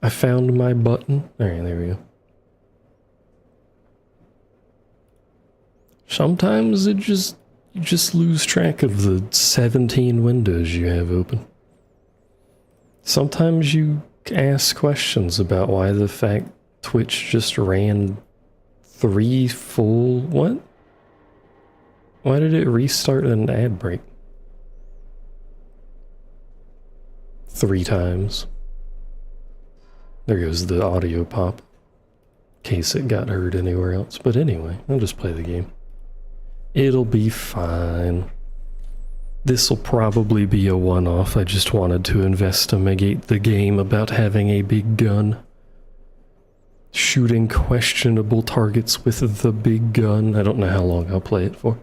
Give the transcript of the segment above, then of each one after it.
I found my button. Alright, there we go. Sometimes you just lose track of the 17 windows you have open. Sometimes you ask questions about why the fact Twitch just ran 3 full... What? Why did it restart an ad break? 3 times. There goes the audio pop. In case it got heard anywhere else. But anyway, I'll just play the game. It'll be fine. This'll probably be a one-off. I just wanted to investigate the game about having a big gun. Shooting questionable targets with the big gun. I don't know how long I'll play it for.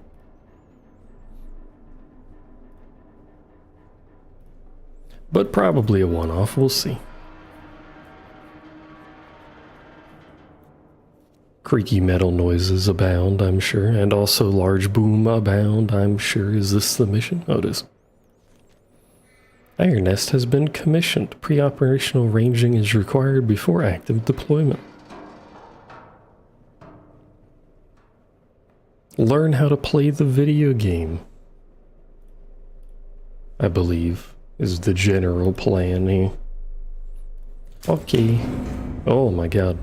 But probably a one-off, we'll see. Creaky metal noises abound, I'm sure, and also large boom abound, I'm sure. Is this the mission? Oh, it is. Iron Nest has been commissioned. Pre-operational ranging is required before active deployment. Learn how to play the video game, I believe, is the general plan here. Okay. Oh my god.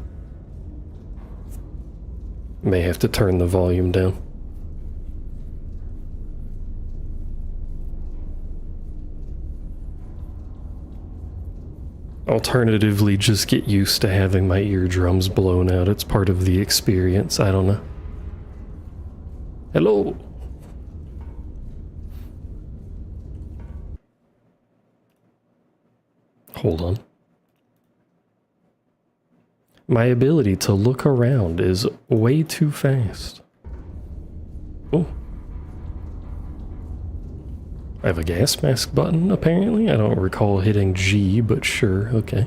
May have to turn the volume down. Alternatively, just get used to having my eardrums blown out. It's part of the experience. I don't know. Hello. Hold on. My ability to look around is way too fast. Oh. I have a gas mask button, apparently. I don't recall hitting G, but sure, okay.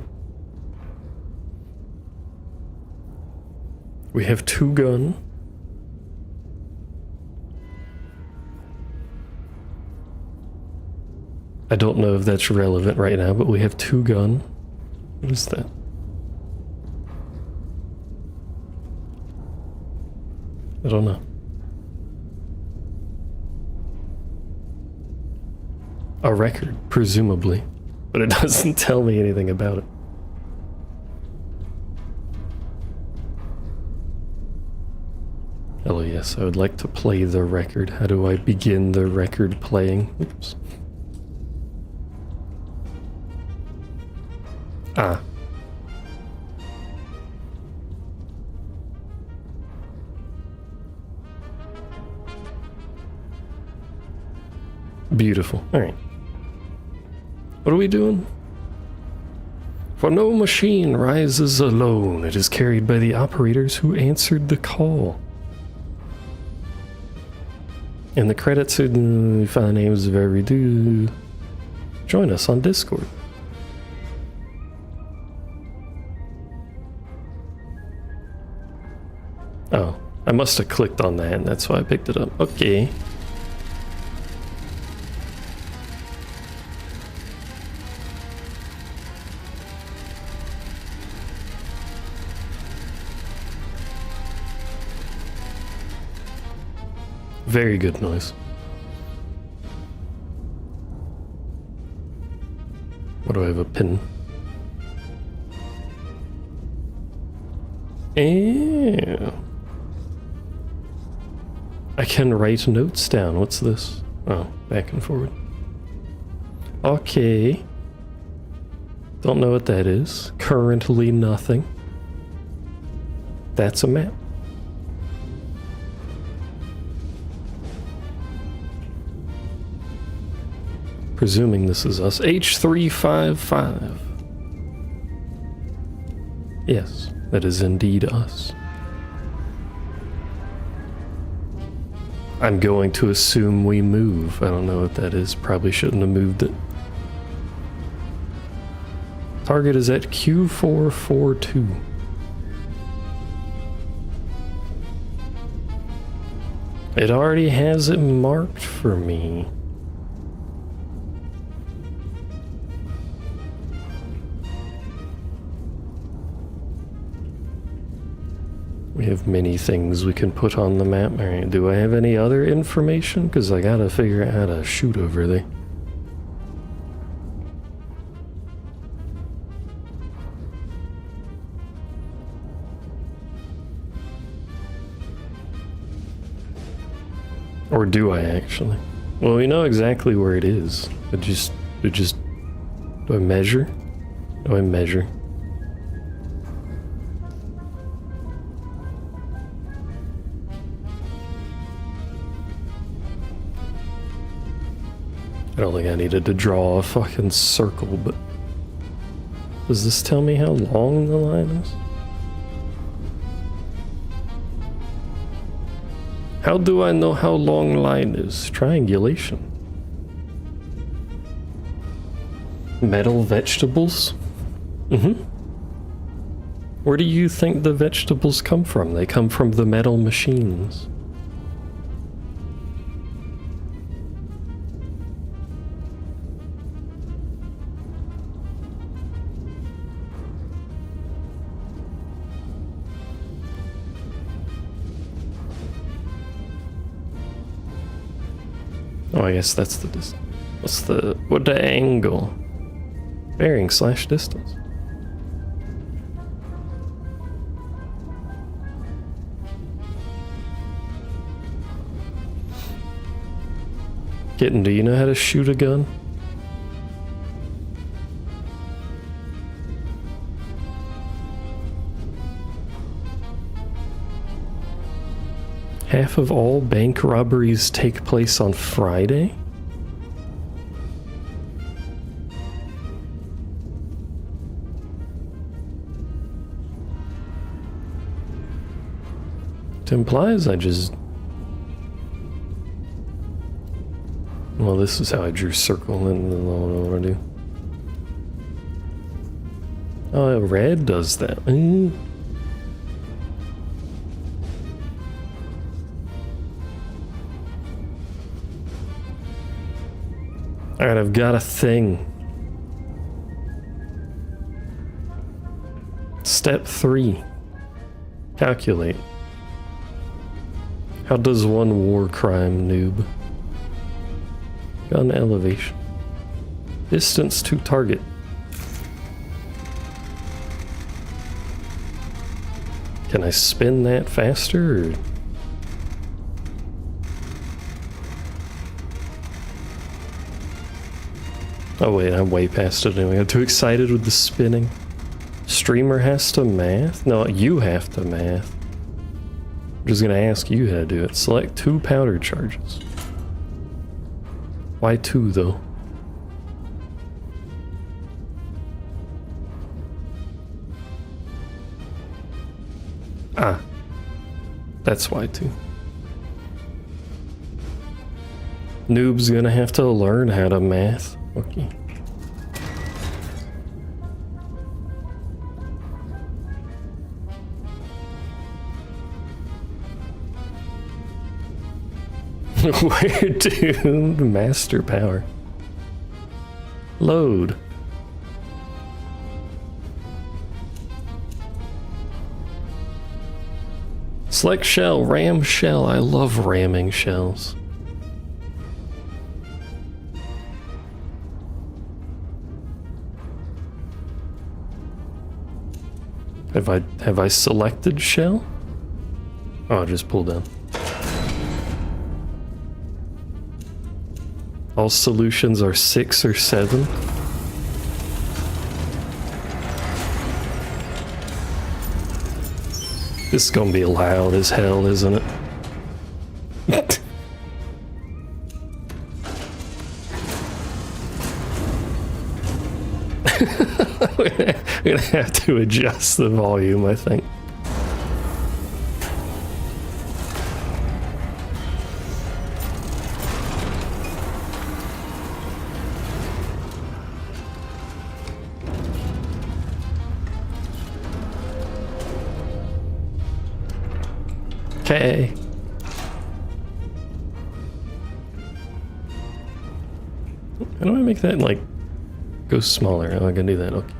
We have 2 gun. I don't know if that's relevant right now, but we have 2 gun. What is that? I don't know. A record, presumably, but it doesn't tell me anything about it. Hello, yes, I would like to play the record. How do I begin the record playing? Oops. Ah. Beautiful. All right. What are we doing? For no machine rises alone. It is carried by the operators who answered the call. And the credits are find names of every dude. Join us on Discord. Oh, I must have clicked on that and that's why I picked it up. Okay. Very good noise. What do I have? A pin? Ew. I can write notes down. What's this? Oh, back and forward. Okay. Don't know what that is. Currently nothing. That's a map. Presuming this is us. H355. Yes, that is indeed us. I'm going to assume we move. I don't know what that is. Probably shouldn't have moved it. Target is at Q442. It already has it marked for me. We have many things we can put on the map. Alright, do I have any other information? Because I gotta figure out how to shoot over there. Or do I actually? Well, we know exactly where it is. Do I measure? Do I measure? I don't think I needed to draw a fucking circle, but does this tell me how long the line is? How do I know how long line is? Triangulation. Metal vegetables? Mm-hmm. Where do you think the vegetables come from? They come from the metal machines. Oh, I guess that's the distance. What the angle? Bearing / distance. Kitten, do you know how to shoot a gun? Half of all bank robberies take place on Friday? It implies I just... Well, this is how I drew circle and I don't know what I do. Oh, red does that. Alright, I've got a thing. Step 3. Calculate. How does one war crime, noob? Gun elevation. Distance to target. Can I spin that faster? Or? Oh wait, I'm way past it anyway. I'm too excited with the spinning. Streamer has to math? No, you have to math. I'm just gonna ask you how to do it. Select 2 powder charges. Why 2 though? Ah. That's why 2. Noob's gonna have to learn how to math. Okay. Where to? Master power. Load. Select shell, ram shell. I love ramming shells. Have I selected shell? Oh, just pull down. All solutions are 6 or 7. This is gonna be loud as hell, isn't it? We're gonna have to adjust the volume, I think. Okay. How do I make that, like, go smaller? Oh, I can do that, okay.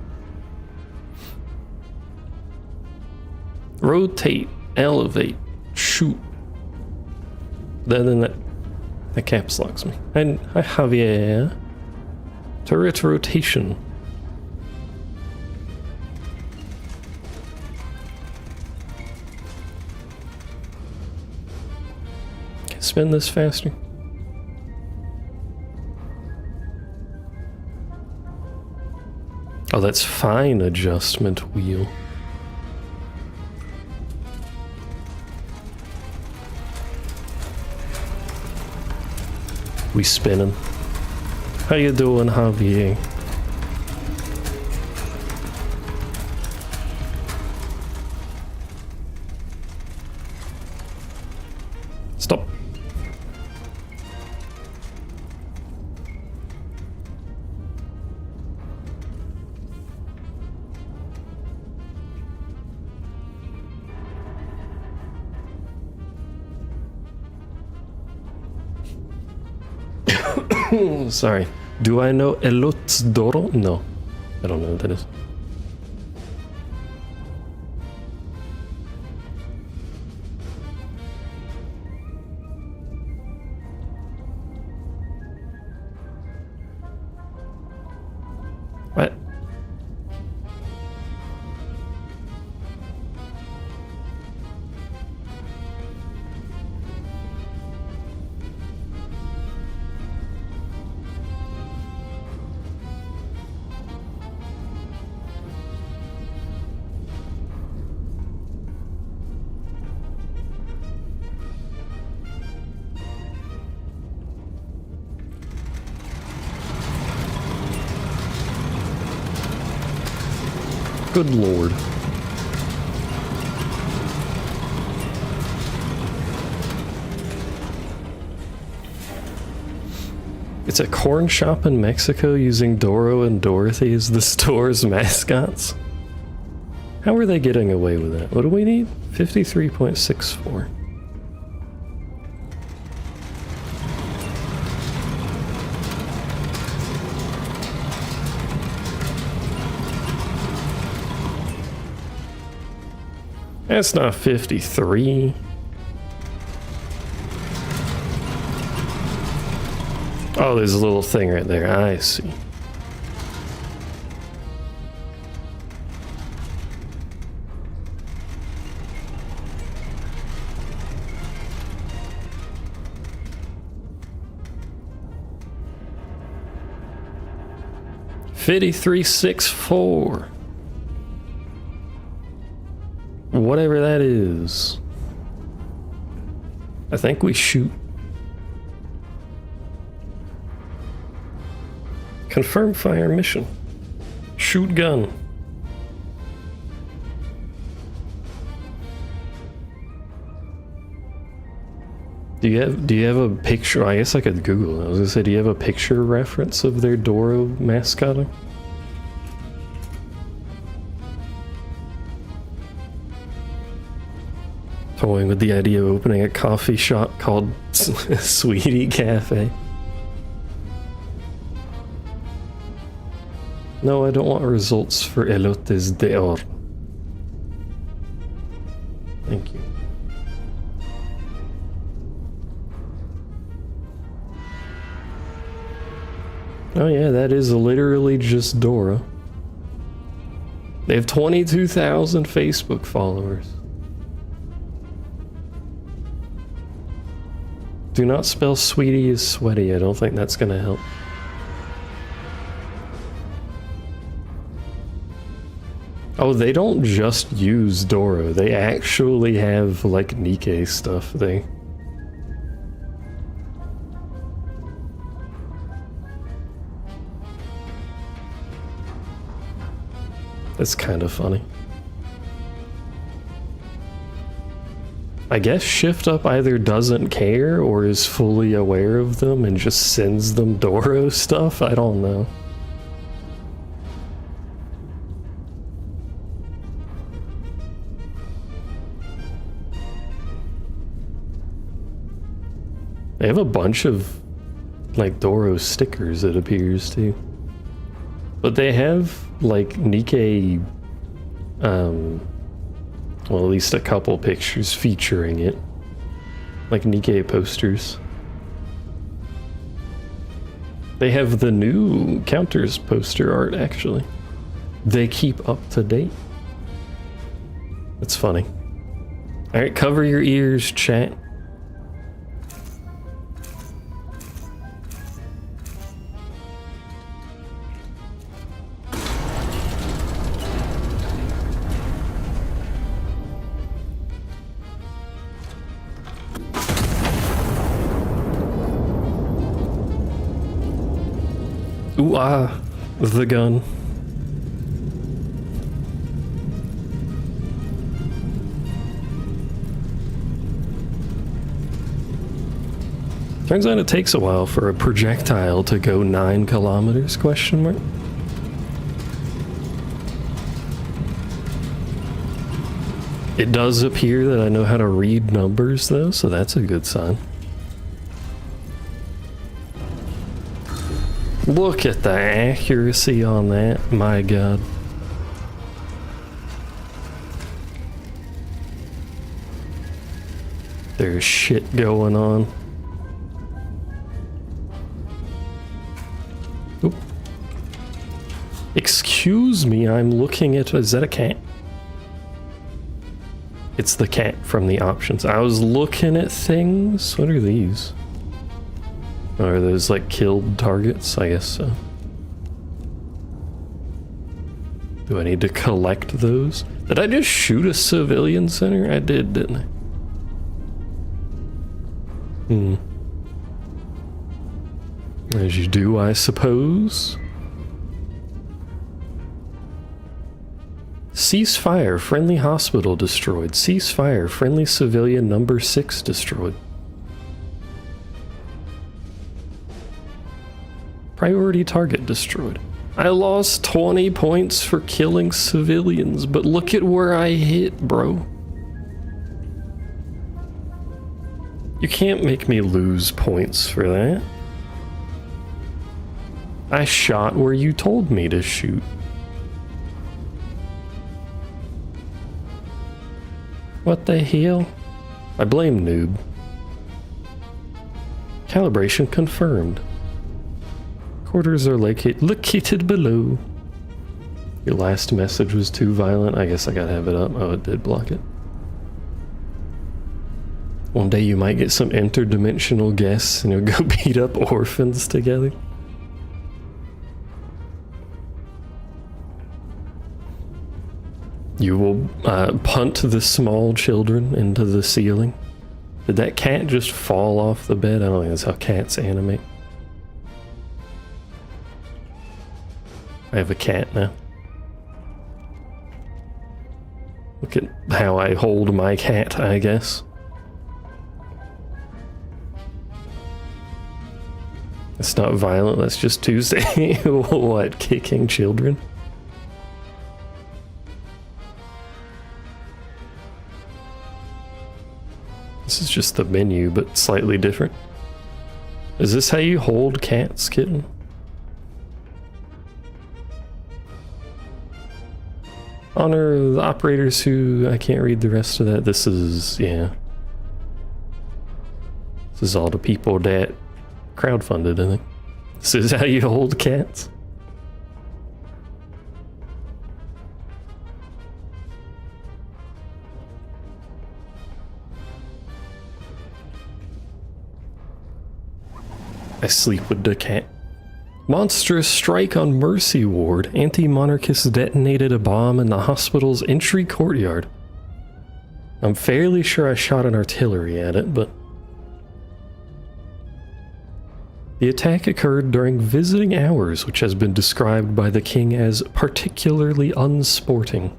Rotate. Elevate. Shoot. Then that caps locks me. And hi Javier. Turret rotation. Can I spin this faster? Oh, that's fine adjustment wheel. We spinning. How you doing, Javier? Stop. Sorry. Do I know Emote Doro? No. I don't know what that is. What? Good lord. It's a corn shop in Mexico using Doro and Dorothy as the store's mascots. How are they getting away with that? What do we need? 53.64. That's not 53. Oh, there's a little thing right there. I see. $53.64. Whatever that is. I think we shoot. Confirm fire mission. Shoot gun. Do you have a picture? I guess I could Google it. I was gonna say, do you have a picture reference of their Doro mascotting? Toying with the idea of opening a coffee shop called Sweetie Cafe. No, I don't want results for elotes de oro. Thank you. Oh yeah, that is literally just Dora. They have 22,000 Facebook followers. Do not spell sweetie as sweaty. I don't think that's gonna help. Oh, they don't just use Doro. They actually have, like, Nikkei stuff. That's kind of funny. I guess Shift Up either doesn't care or is fully aware of them and just sends them Doro stuff. I don't know. They have a bunch of, like, Doro stickers, it appears, too. But they have, like, Nikkei, Well, at least a couple pictures featuring it. Like Nikkei posters. They have the new Counters poster art, actually. They keep up to date. It's funny. Alright, cover your ears, chat. Ooh, ah, the gun. Turns out it takes a while for a projectile to go 9 kilometers, question mark. It does appear that I know how to read numbers though, so that's a good sign. Look at the accuracy on that, my god. There's shit going on. Oop. Excuse me, I'm looking at... Is that a cat? It's the cat from the options. I was looking at things. What are these? Are those like killed targets? I guess so. Do I need to collect those? Did I just shoot a civilian center? I did, didn't I? As you do, I suppose. Ceasefire, friendly hospital destroyed. Ceasefire, friendly civilian number 6 destroyed. Priority target destroyed. I lost 20 points for killing civilians, but look at where I hit, bro. You can't make me lose points for that. I shot where you told me to shoot. What the hell? I blame noob. Calibration confirmed. Quarters are located below. Your last message was too violent. I guess I gotta have it up. Oh, it did block it. One day you might get some interdimensional guests and you'll go beat up orphans together. You will punt the small children into the ceiling. Did that cat just fall off the bed? I don't think that's how cats animate. I have a cat now. Look at how I hold my cat, I guess. It's not violent, that's just Tuesday. What, kicking children? This is just the menu, but slightly different. Is this how you hold cats, kitten? Honor the operators who... I can't read the rest of that. This is... yeah. This is all the people that crowdfunded, I think. This is how you hold cats. I sleep with the cat. Monstrous strike on Mercy Ward. Anti-monarchists detonated a bomb in the hospital's entry courtyard. I'm fairly sure I shot an artillery at it, but... The attack occurred during visiting hours, which has been described by the king as particularly unsporting.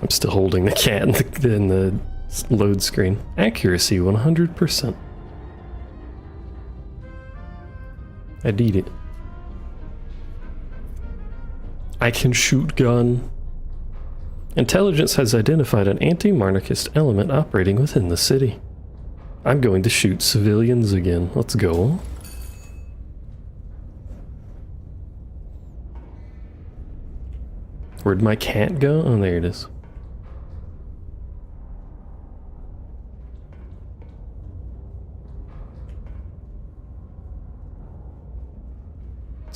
I'm still holding the cat in the load screen. Accuracy 100%. I did it. I can shoot gun. Intelligence has identified an anti-monarchist element operating within the city. I'm going to shoot civilians again. Let's go. Where'd my cat go? Oh, there it is.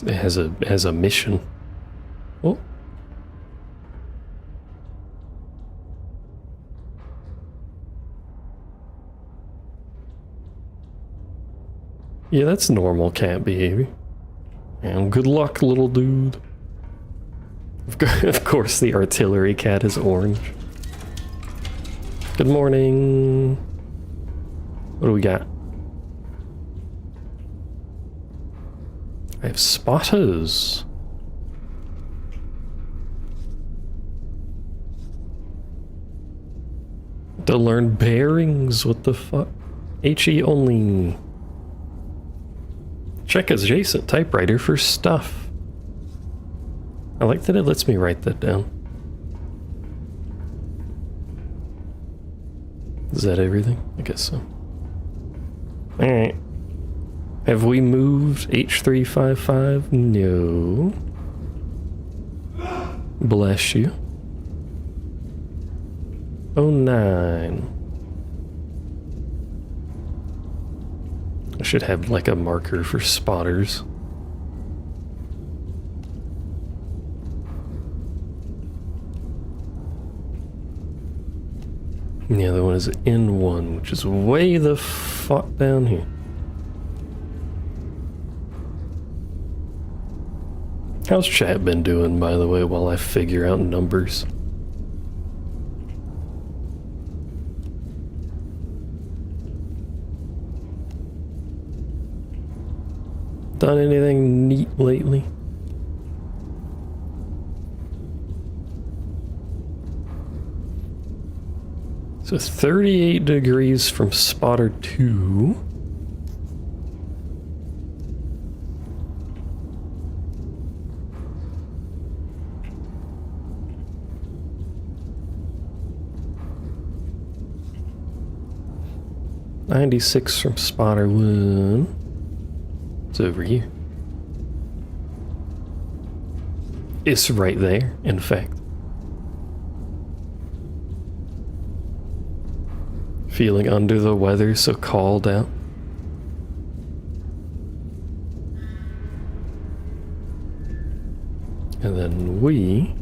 It has a mission. Oh. Yeah, that's normal cat behavior. And good luck, little dude. Of course, the artillery cat is orange. Good morning. What do we got? I have spotters. To learn bearings, what the fuck? HE only. Check adjacent typewriter for stuff. I like that it lets me write that down. Is that everything? I guess so. Alright. Have we moved H355? No. Bless you. 09. I should have like a marker for spotters. And the other one is N1, which is way the fuck down here. How's chat been doing, by the way, while I figure out numbers? Done anything neat lately? So 38 degrees from spotter 2. .96 from spotter 1. It's over here. It's right there, in fact. Feeling under the weather, so called out. And then we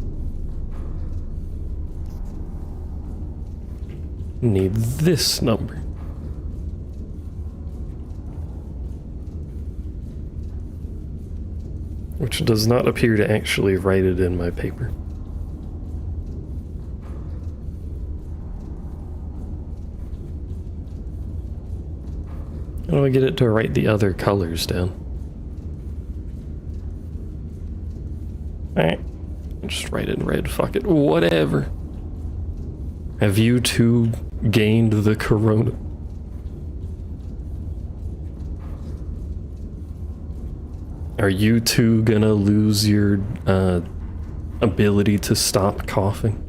need this number. Which does not appear to actually write it in my paper. How do I get it to write the other colors down? Alright. Just write it in red, fuck it. Whatever. Have you two gained the corona? Are you two gonna lose your ability to stop coughing?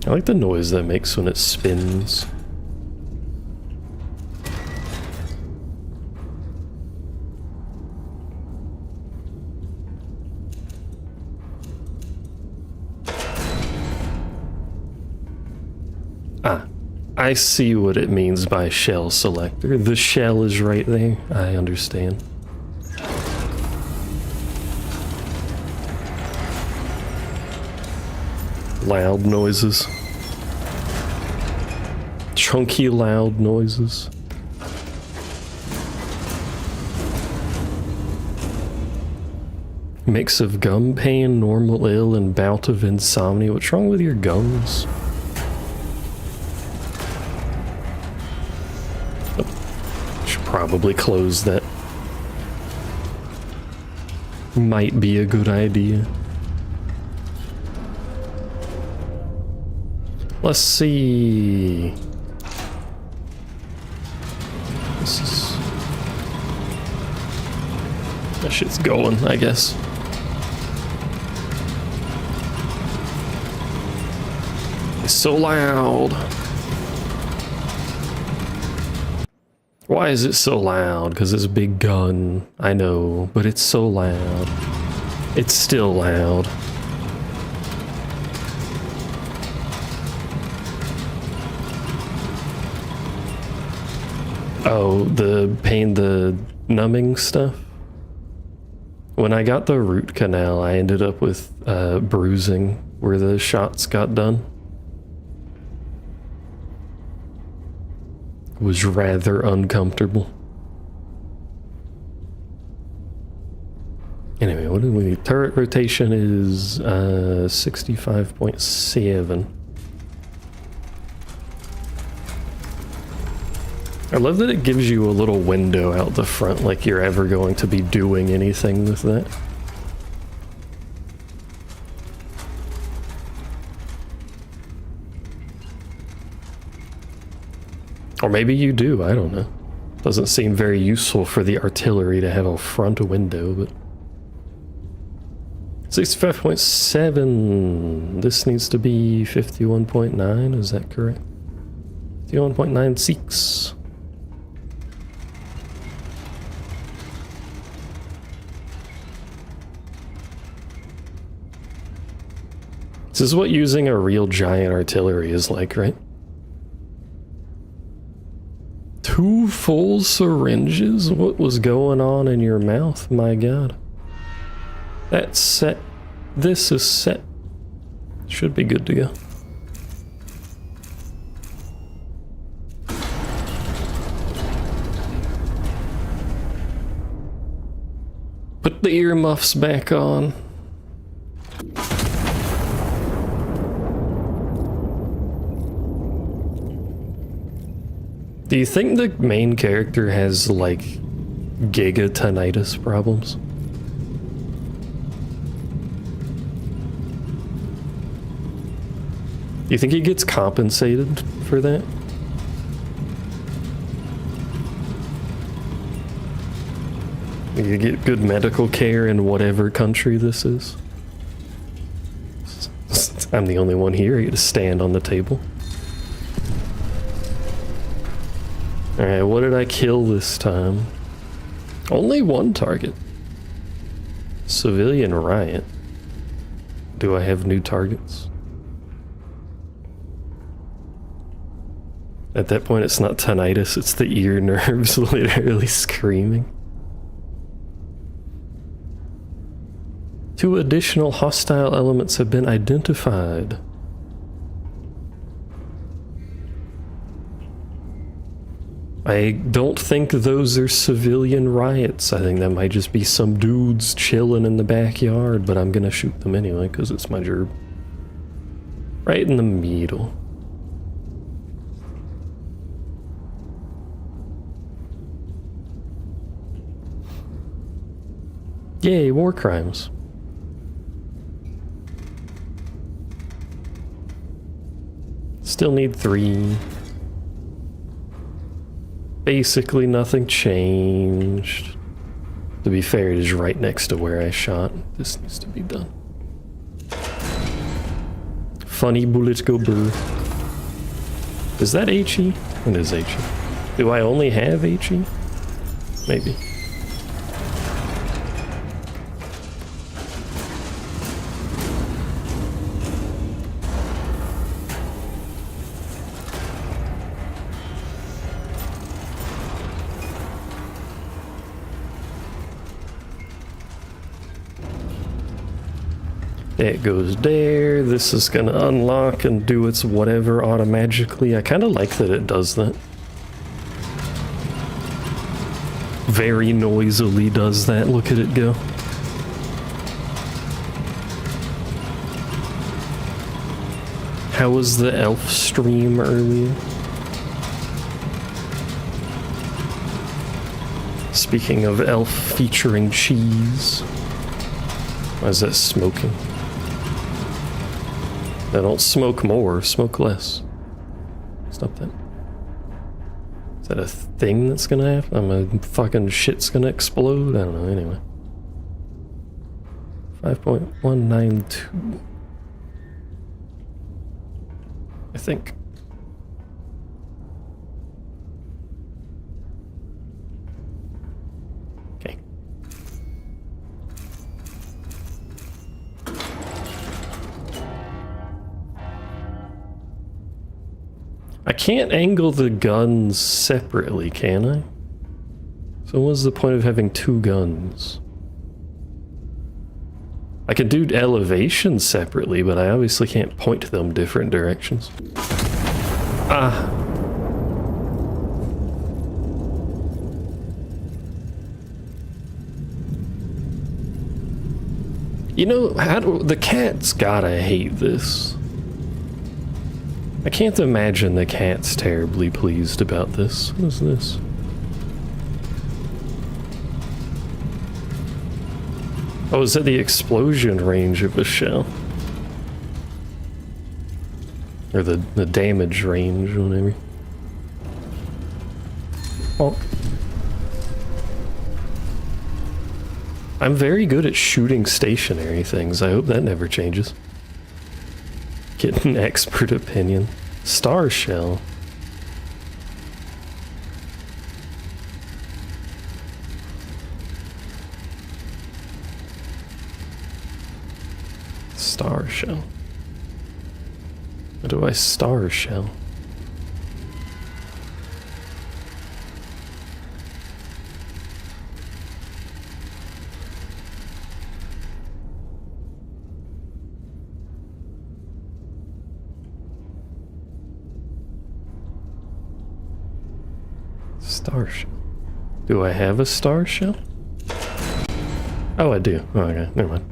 I like the noise that makes when it spins. Ah, I see what it means by shell selector. The shell is right there. I understand. Loud noises. Chunky loud noises. Mix of gum pain, normal ill, and bout of insomnia. What's wrong with your gums? Oh, should probably close that. Might be a good idea. Let's see. This is... That shit's going, I guess. It's so loud. Why is it so loud? Because it's a big gun. I know, but it's so loud. It's still loud. Oh, the numbing stuff? When I got the root canal, I ended up with bruising where the shots got done. It was rather uncomfortable. Anyway, what do we need? Turret rotation is 65.7. I love that it gives you a little window out the front, like you're ever going to be doing anything with that. Or maybe you do, I don't know. Doesn't seem very useful for the artillery to have a front window, but... 65.7. This needs to be 51.9, is that correct? 51.96. This is what using a real giant artillery is like, right? 2 full syringes? What was going on in your mouth? My god. That's set. This is set. Should be good to go. Put the earmuffs back on. Do you think the main character has, like, giga tinnitus problems? Do you think he gets compensated for that? You get good medical care in whatever country this is? I'm the only one here. I get to stand on the table. Alright, what did I kill this time? Only one target. Civilian riot. Do I have new targets? At that point, it's not tinnitus, it's the ear nerves literally screaming. 2 additional hostile elements have been identified. I don't think those are civilian riots. I think that might just be some dudes chilling in the backyard, but I'm gonna shoot them anyway, because it's my job. Right in the middle. Yay, war crimes. Still need 3. Basically nothing changed. To be fair, it is right next to where I shot. This needs to be done. Funny bullets go brr. Is that HE? It is HE. Do I only have HE? Maybe. It goes there. This is gonna unlock and do its whatever automatically. I kind of like that it does that. Very noisily does that. Look at it go. How was the elf stream earlier? Speaking of elf featuring cheese. Why is that smoking? I don't smoke more, smoke less. Stop that. Is that a thing that's gonna happen? My fucking shit's gonna explode? I don't know, anyway. 5.192. I think. Okay. I can't angle the guns separately, can I? So what's the point of having two guns? I can do elevation separately, but I obviously can't point them different directions. Ah. You know, the cat's gotta hate this. I can't imagine the cat's terribly pleased about this. What is this? Oh, is that the explosion range of a shell? Or the damage range, or whatever. Oh. I'm very good at shooting stationary things. I hope that never changes. Get an expert opinion. Star shell. Star shell. What do I star shell? Star shell. Do I have a star shell? Oh, I do. Oh, okay, never mind.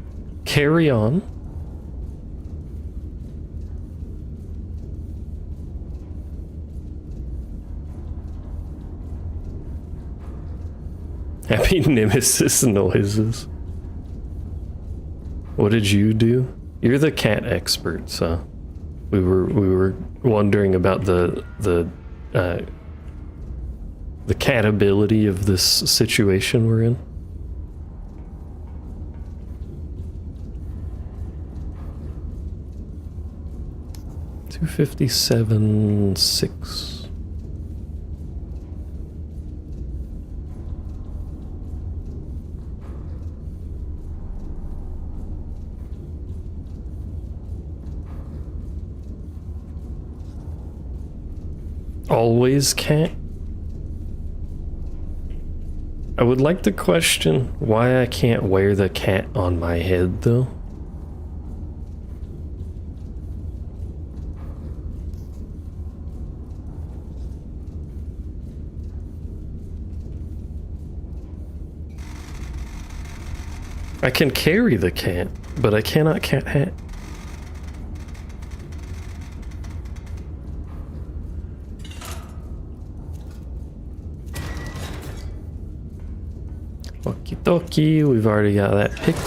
Carry on. Happy Nemesis noises. What did you do? You're the cat expert, so we were wondering about the cat ability of this situation we're in. $257.6. Always cat? I would like to question why I can't wear the cat on my head, though. I can carry the cat, but I cannot cat hat. Okie dokie, we've already got that picked.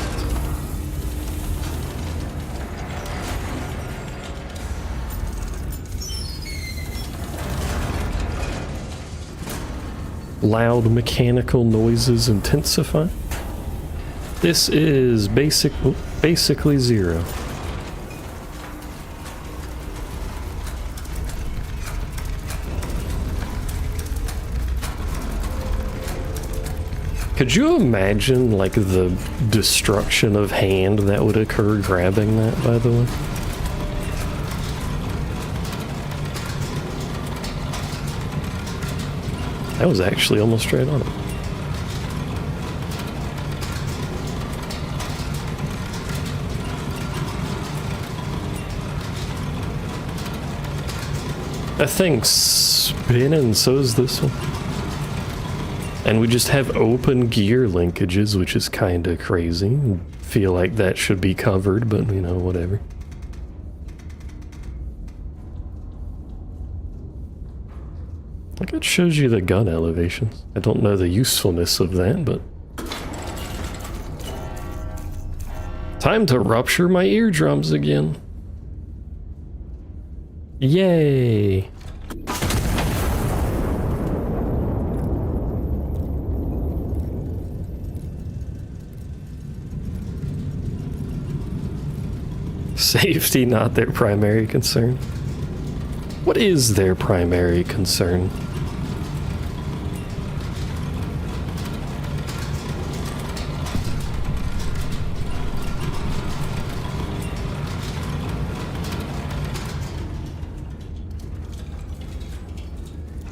Loud mechanical noises intensify. This is basically zero. Could you imagine, like, the destruction of hand that would occur grabbing that, by the way? That was actually almost straight on it. That thing's spinning, so is this one. And we just have open gear linkages, which is kinda crazy. Feel like that should be covered, but you know, whatever. Like, it shows you the gun elevations. I don't know the usefulness of that, but... Time to rupture my eardrums again. Yay! Safety not their primary concern. What is their primary concern?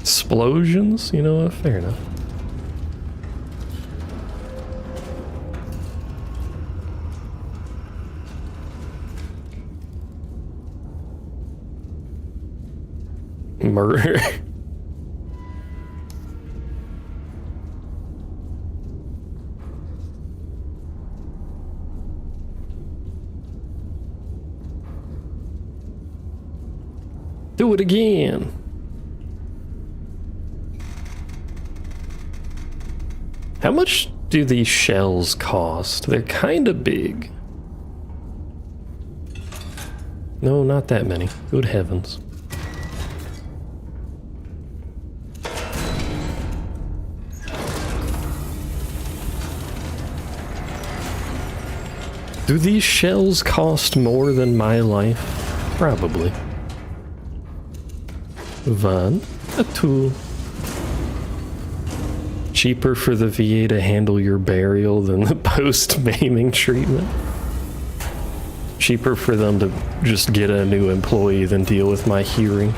Explosions? You know what? Fair enough. Murder. Do it again. How much do these shells cost? They're kind of big. No, not that many. Good heavens. Do these shells cost more than my life? Probably. One, a two. Cheaper for the VA to handle your burial than the post-maiming treatment. Cheaper for them to just get a new employee than deal with my hearing.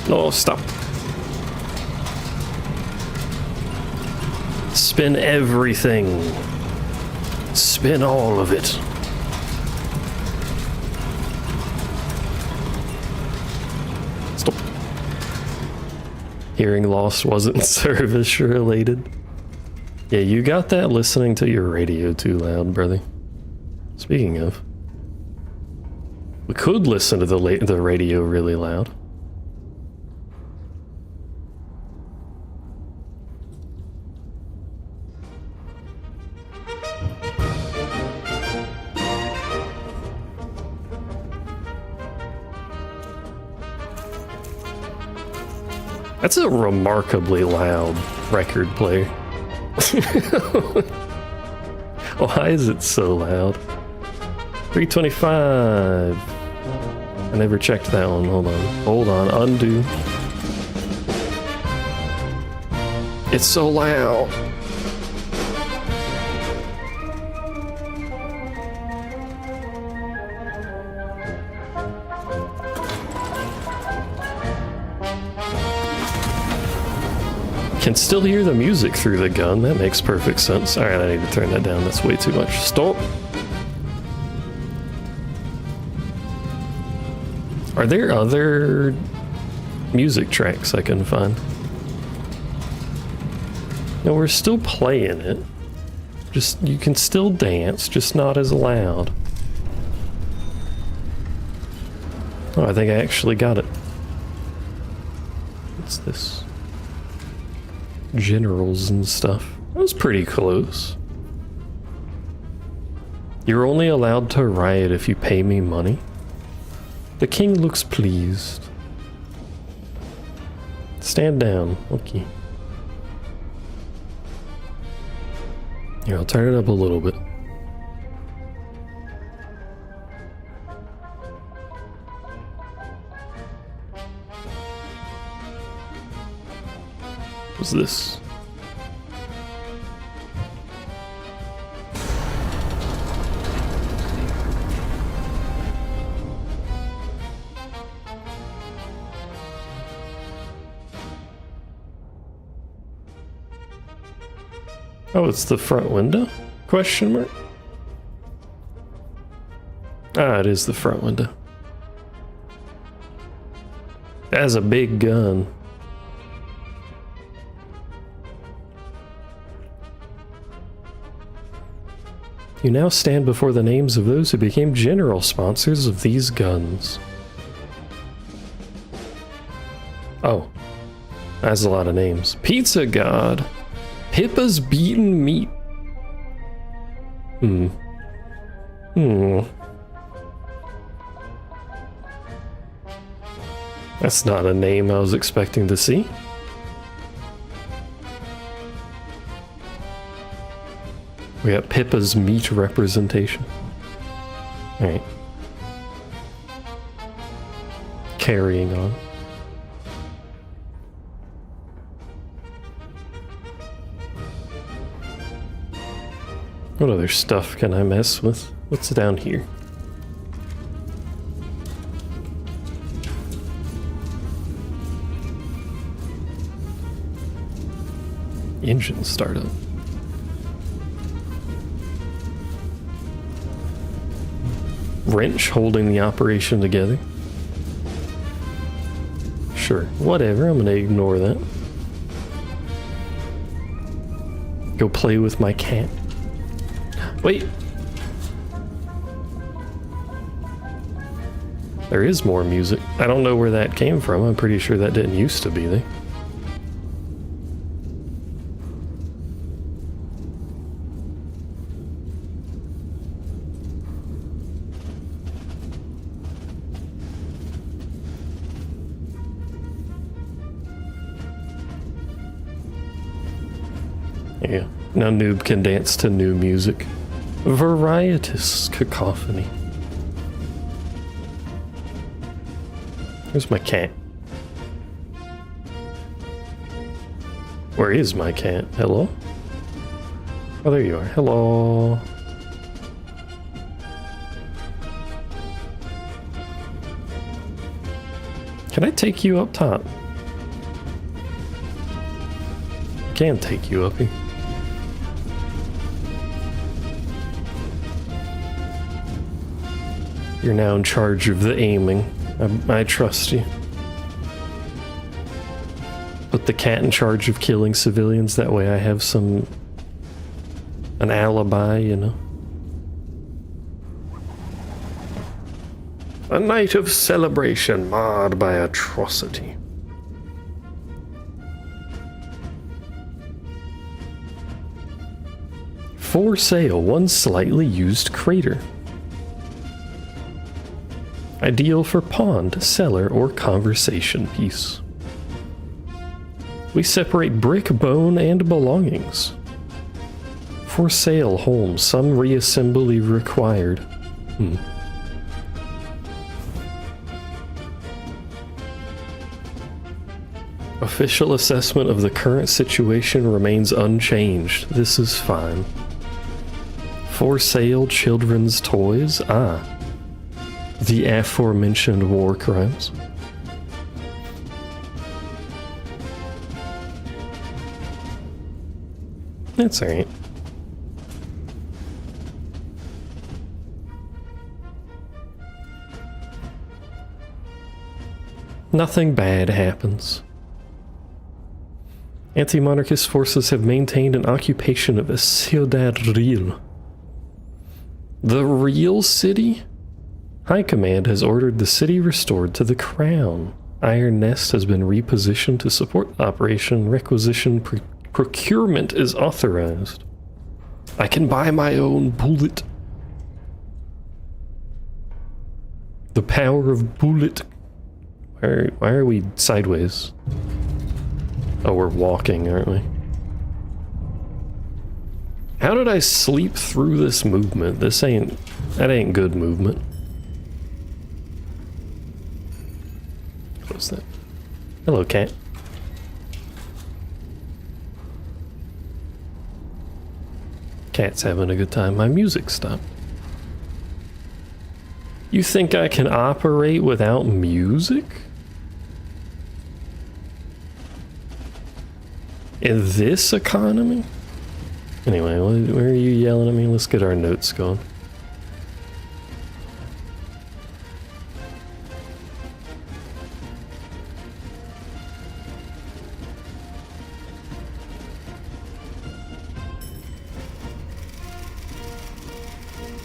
No, stop. Spin everything. Spin all of it. Stop. Hearing loss wasn't service related. Yeah, you got that listening to your radio too loud, brother. Speaking of, we could listen to the radio really loud. That's a remarkably loud record player. Why is it so loud? 325. I never checked that one. Hold on. Hold on. Undo. It's so loud. Can still hear the music through the gun. That makes perfect sense. Alright, I need to turn that down. That's way too much. Stop. Are there other music tracks I can find? No, we're still playing it. Just, you can still dance, just not as loud. Oh, I think I actually got it. What's this? Generals and stuff. That was pretty close. You're only allowed to riot if you pay me money. The king looks pleased. Stand down. Okay. Here, I'll turn it up a little bit. What's this? Oh, it's the front window? Question mark? Ah, it is the front window. It has a big gun. You now stand before the names of those who became general sponsors of these guns. Oh, that's a lot of names. Pizza God. Pippa's Beaten Meat. That's not a name I was expecting to see. We got Pippa's meat representation. Alright. Carrying on. What other stuff can I mess with? What's down here? Engine startup. Wrench holding the operation together. Sure, whatever, I'm gonna ignore that. Go play with my cat. Wait! There is more music. I don't know where that came from. I'm pretty sure that didn't used to be there. Yeah, now Noob can dance to new music. Varietous cacophony. Where's my cat? Where is my cat? Hello? Oh, there you are. Hello. Can I take you up top? Can take you up here. You're now in charge of the aiming. I trust you. Put the cat in charge of killing civilians, that way I have an alibi, you know. A night of celebration marred by atrocity. For sale, one slightly used crater. Ideal for pond, cellar, or conversation piece. We separate brick, bone, and belongings. For sale, home, some reassembly required. Official assessment of the current situation remains unchanged. This is fine. For sale, children's toys. The aforementioned war crimes. That's alright. Nothing bad happens. Anti-monarchist forces have maintained an occupation of Ciudad Real. The real city? High Command has ordered the city restored to the crown. Iron Nest has been repositioned to support operation. Requisition procurement is authorized. I can buy my own bullet. The power of bullet. Why are we sideways? Oh, we're walking, aren't we? How did I sleep through this movement? That ain't good movement. What's that? Hello, cat. Cat's having a good time. My music stopped. You think I can operate without music? In this economy? Anyway, where are you yelling at me? Let's get our notes going.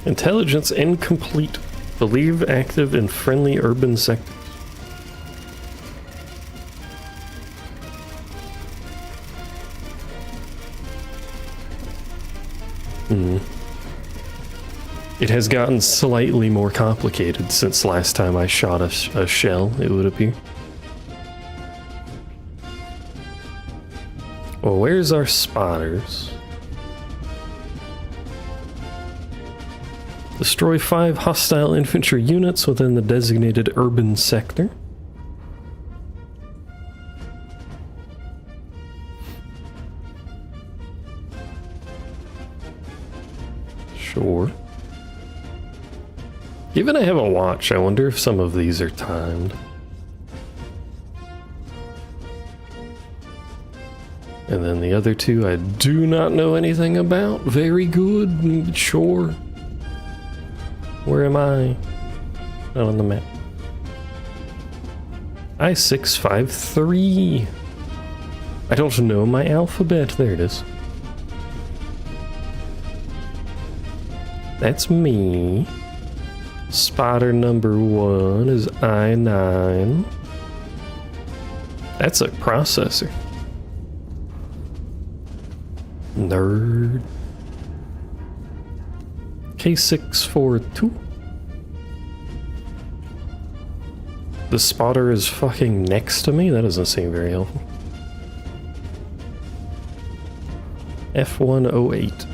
Intelligence incomplete. Believe active in friendly urban sectors. It has gotten slightly more complicated since last time I shot a shell, it would appear. Well, where's our spotters? Destroy 5 hostile infantry units within the designated urban sector. Sure. Given I have a watch, I wonder if some of these are timed. And then the other two I do not know anything about. Very good, sure. Where am I? Not on the map. I-653. I don't know my alphabet. There it is. That's me. Spotter number 1 is I-9. That's a processor. Nerd. K642. The spotter is fucking next to me? That doesn't seem very helpful. F108.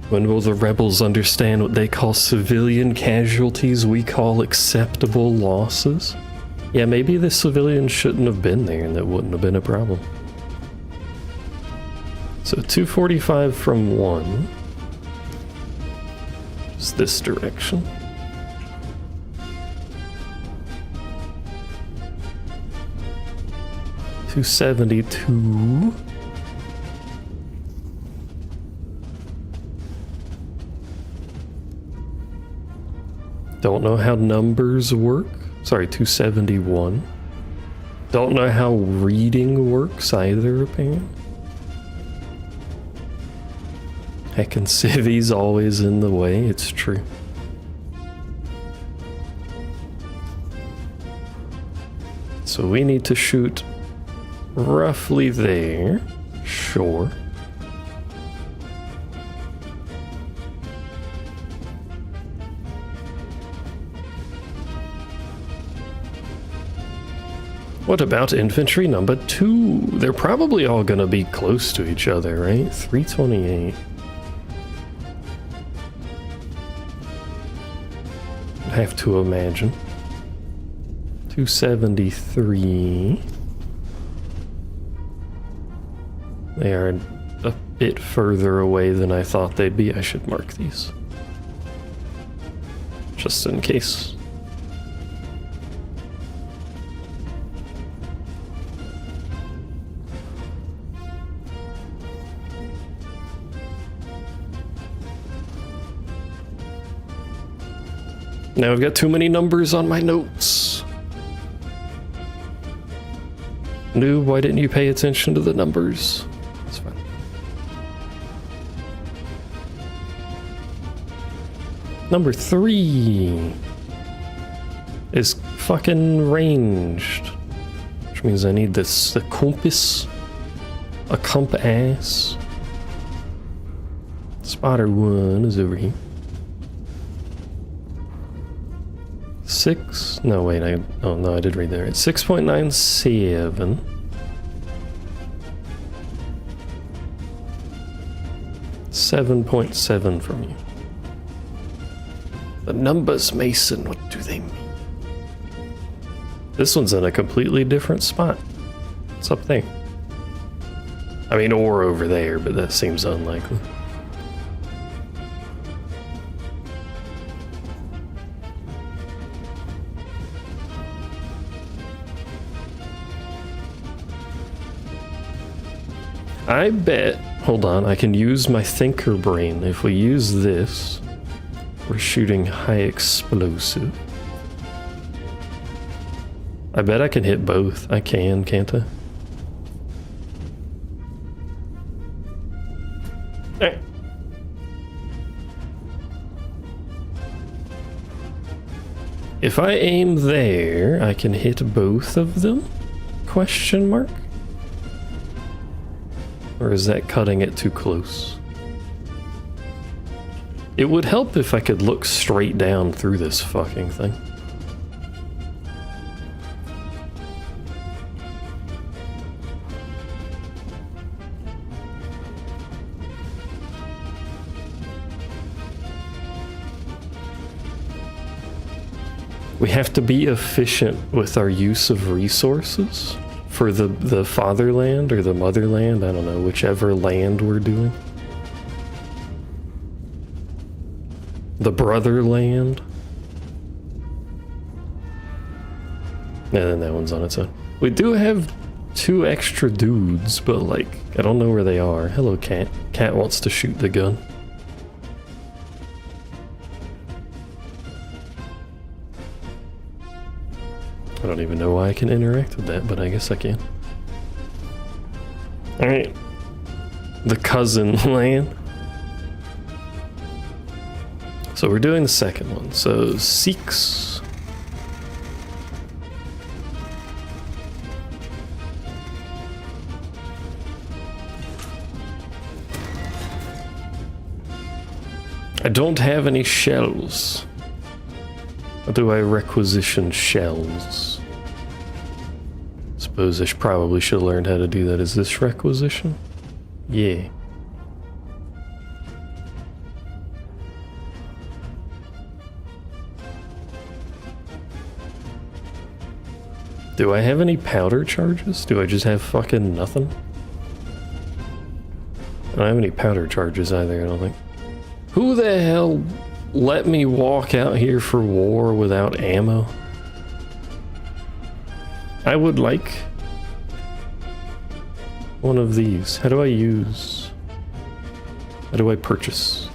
When will the rebels understand what they call civilian casualties we call acceptable losses? Yeah, maybe the civilians shouldn't have been there and that wouldn't have been a problem. So 245 from 1. Just this direction. $272. Don't know how numbers work. Sorry, 271. Don't know how reading works either, apparently. Heckin' civvy's always in the way, it's true. So we need to shoot roughly there. Sure. What about infantry number 2? They're probably all gonna be close to each other, right? 328. I have to imagine. 273. They are a bit further away than I thought they'd be. I should mark these. Just in case. Now I've got too many numbers on my notes. Noob, why didn't you pay attention to the numbers? That's fine. Number 3 is fucking ranged, which means I need this, the compass, a compass. Spotter 1 is over here. 6, no wait, oh no, I did read that right. 6.97. $7.7 from you. The numbers, Mason, what do they mean? This one's in a completely different spot. It's up there. I mean, or over there, but that seems unlikely. I bet, hold on, I can use my thinker brain. If we use this, we're shooting high explosive. I bet I can hit both. I can, can't I? Alright. If I aim there, I can hit both of them? Question mark? Or is that cutting it too close? It would help if I could look straight down through this fucking thing. We have to be efficient with our use of resources for the fatherland or the motherland, I don't know, whichever land we're doing. The brotherland. And then that one's on its own. We do have 2 extra dudes, but like, I don't know where they are. Hello, cat. Cat wants to shoot the gun. I don't even know why I can interact with that, but I guess I can. Alright. The cousin land. So we're doing the second one. So Sikhs. I don't have any shells. How do I requisition shells? Suppose I probably should have learned how to do that. Is this requisition? Yeah. Do I have any powder charges? Do I just have fucking nothing? I don't have any powder charges either, I don't think. Who the hell let me walk out here for war without ammo? I would like one of these. How do I use? How do I purchase?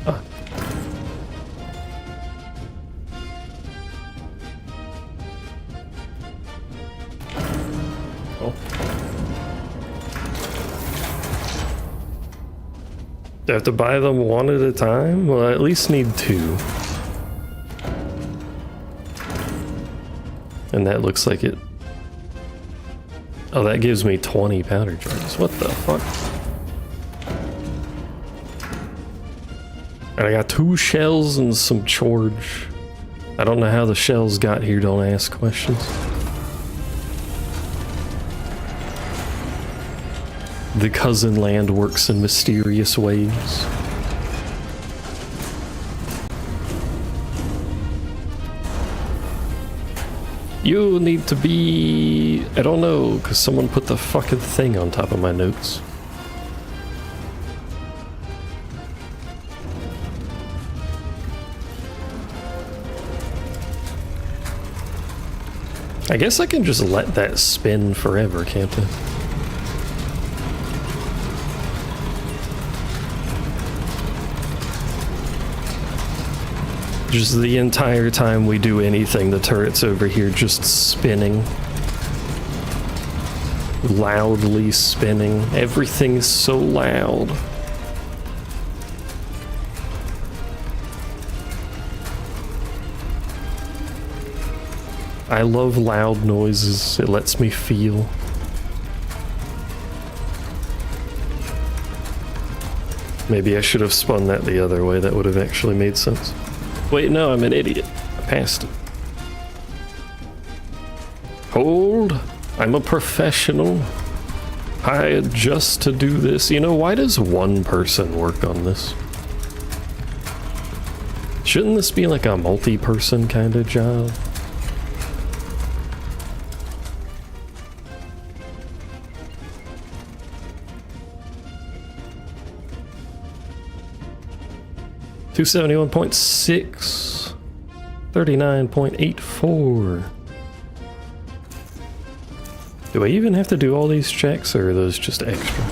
Ah. Oh. Do I have to buy them one at a time? Well, I at least need 2. And that looks like it. Oh, that gives me 20 powder charges. What the fuck? And I got 2 shells and some charge. I don't know how the shells got here, don't ask questions. The cousin land works in mysterious ways. You need to be... I don't know, because someone put the fucking thing on top of my notes. I guess I can just let that spin forever, can't I? Just the entire time we do anything, the turret's over here just spinning. Loudly spinning. Everything is so loud. I love loud noises. It lets me feel. Maybe I should have spun that the other way. That would have actually made sense. Wait, no, I'm an idiot. I passed it. Hold. I'm a professional. I adjust to do this. You know, why does one person work on this? Shouldn't this be like a multi-person kind of job? $271.6, 39.84. Do I even have to do all these checks, or are those just extra?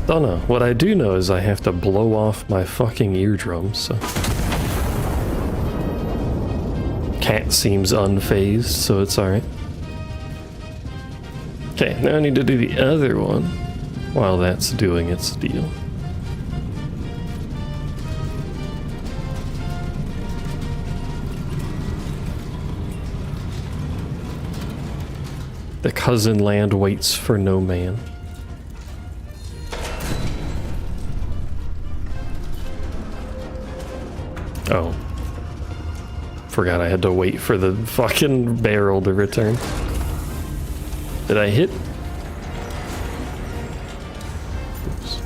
Don't know. What I do know is I have to blow off my fucking eardrums, so. Cat seems unfazed, so it's alright. Okay, now I need to do the other one while that's doing its deal. The cousin land waits for no man. Oh. Forgot I had to wait for the fucking barrel to return. Did I hit? Oops.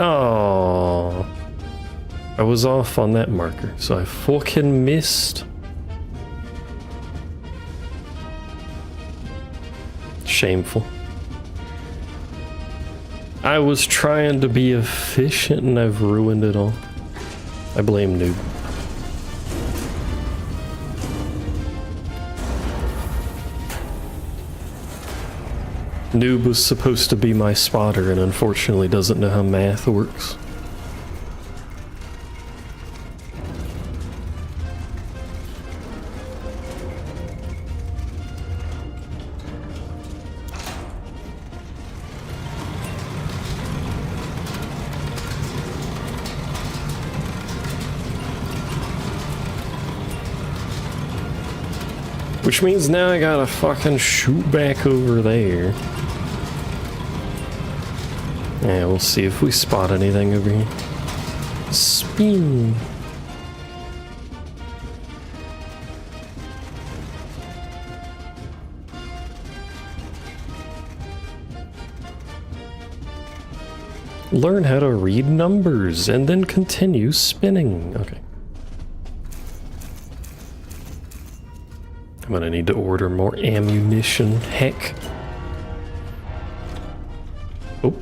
Oh, I was off on that marker, so I fucking missed. Shameful. I was trying to be efficient and I've ruined it all. I blame Noob. Noob was supposed to be my spotter and unfortunately doesn't know how math works. Which means now I gotta fucking shoot back over there. Yeah, we'll see if we spot anything over here. Spin. Learn how to read numbers and then continue spinning. Okay. I'm gonna need to order more ammunition. Heck. Oh.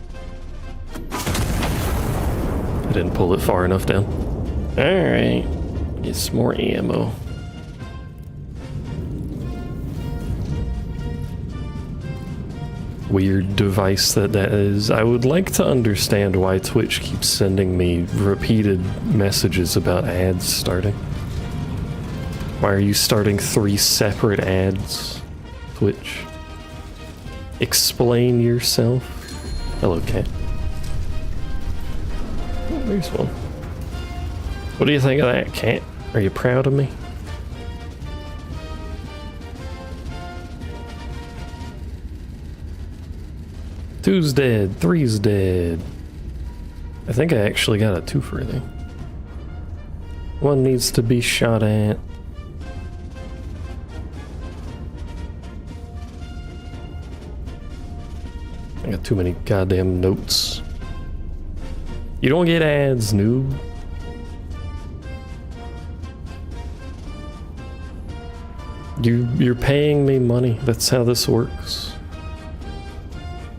I didn't pull it far enough down. Alright. Get some more ammo. Weird device that is. I would like to understand why Twitch keeps sending me repeated messages about ads starting. Why are you starting 3 separate ads, Twitch? Explain yourself. Hello, cat. Oh, there's one. What do you think of that, cat? Are you proud of me? Two's dead, 3's dead. I think I actually got a 2 for there. One needs to be shot at. I got too many goddamn notes. You don't get ads, noob. You're paying me money. That's how this works.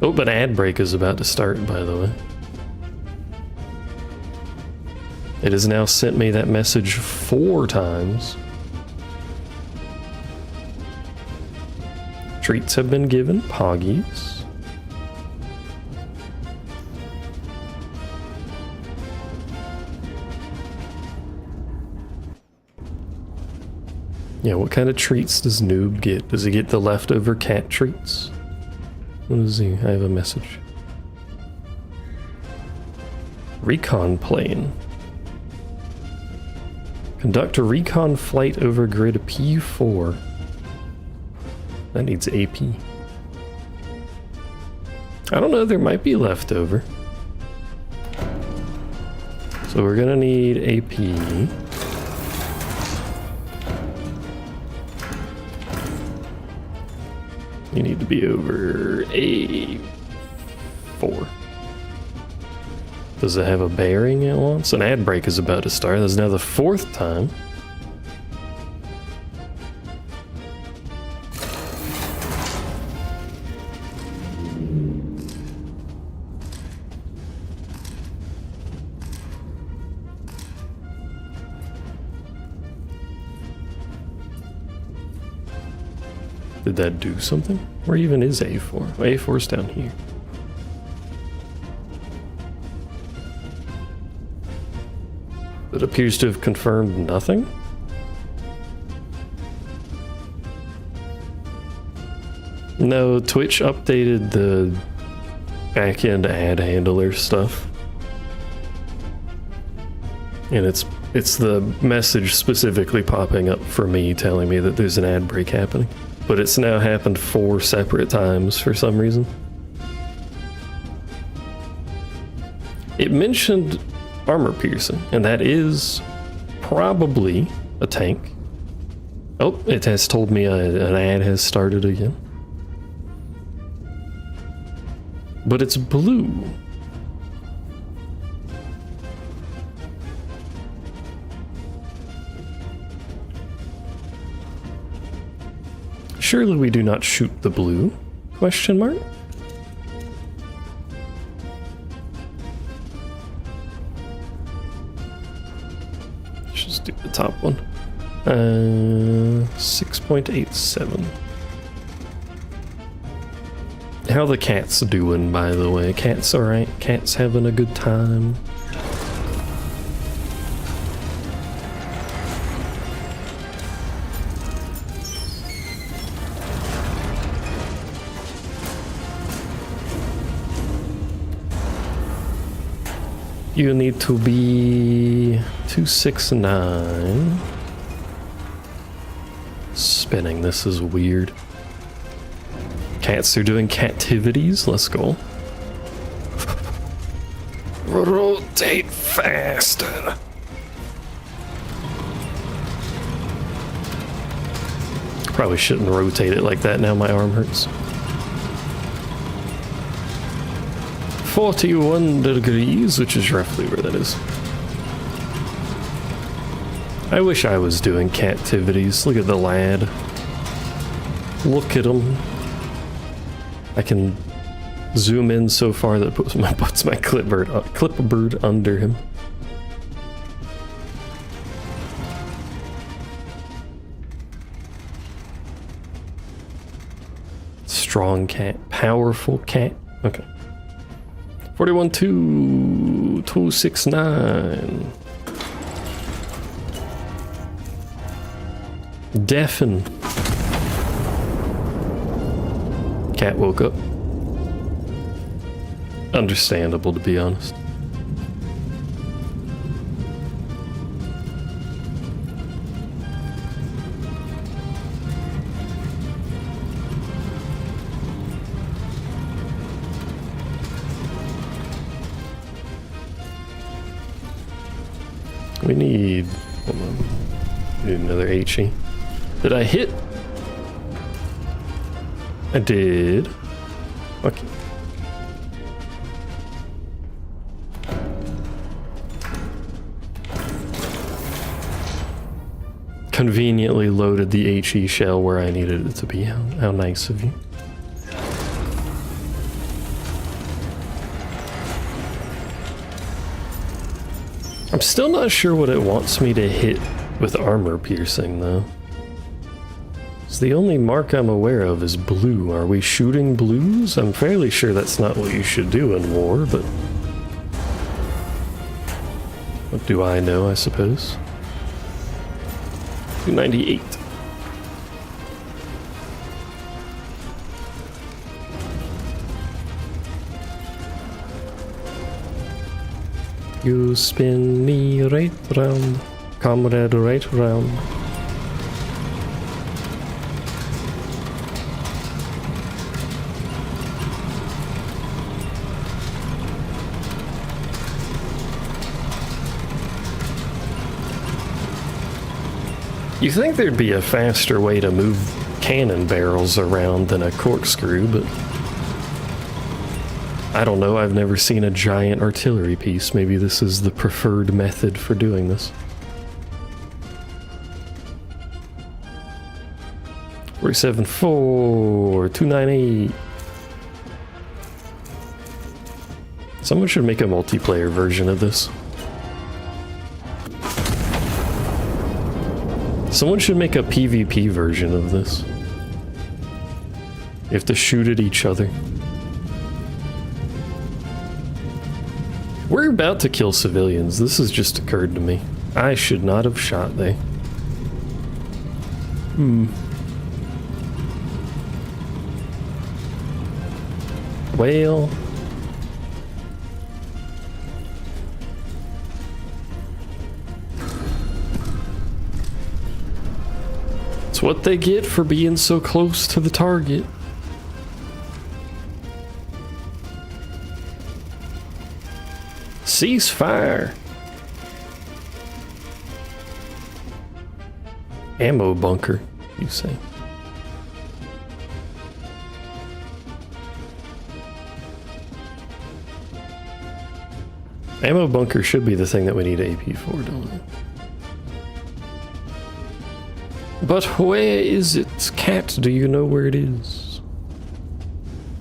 Oh, but ad break is about to start, by the way. It has now sent me that message 4 times. Treats have been given, Poggies. Yeah, what kind of treats does Noob get? Does he get the leftover cat treats? What is he? I have a message. Recon plane. Conduct a recon flight over grid P4. That needs AP. I don't know, there might be leftover. So we're gonna need AP. You need to be over A4. Does it have a bearing it wants? An ad break is about to start. That's now the 4th time. Did that do something? Where even is A4? A4's down here. It appears to have confirmed nothing. No, Twitch updated the backend ad handler stuff. And it's the message specifically popping up for me telling me that there's an ad break happening. But it's now happened 4 separate times for some reason. It mentioned armor piercing, and that is probably a tank. Oh, it has told me an ad has started again. But it's blue. Surely we do not shoot the blue? Question mark? Let's just do the top one. 6.87. How the cat's doing, by the way? Cat's alright? Cat's having a good time? You need to be 269. Spinning, this is weird. Cats are doing captivities, let's go. Rotate faster. Probably shouldn't rotate it like that, now my arm hurts. 41 degrees, which is roughly where that is. I wish I was doing captivities. Look at the lad. Look at him. I can zoom in so far that it puts my clipboard under him. Strong cat, powerful cat. Okay. 41-2-269. Deafen. Cat woke up. Understandable, to be honest. We need, hold on, we need another HE. Did I hit? I did. Okay. Conveniently loaded the HE shell where I needed it to be. How nice of you. I'm still not sure what it wants me to hit with armor piercing, though. It's the only mark I'm aware of is blue. Are we shooting blues? I'm fairly sure that's not what you should do in war, but... what do I know, I suppose? 298. You spin me right round, comrade, right round. You think there'd be a faster way to move cannon barrels around than a corkscrew, but I don't know, I've never seen a giant artillery piece. Maybe this is the preferred method for doing this. 474, 298. Someone should make a multiplayer version of this. Someone should make a PvP version of this. You have to shoot at each other. We're about to kill civilians. This has just occurred to me. I should not have shot they. Well... it's what they get for being so close to the target. Cease fire. Ammo bunker, you say? Ammo bunker should be the thing that we need AP for, don't But where is it? Cat, do you know where it is?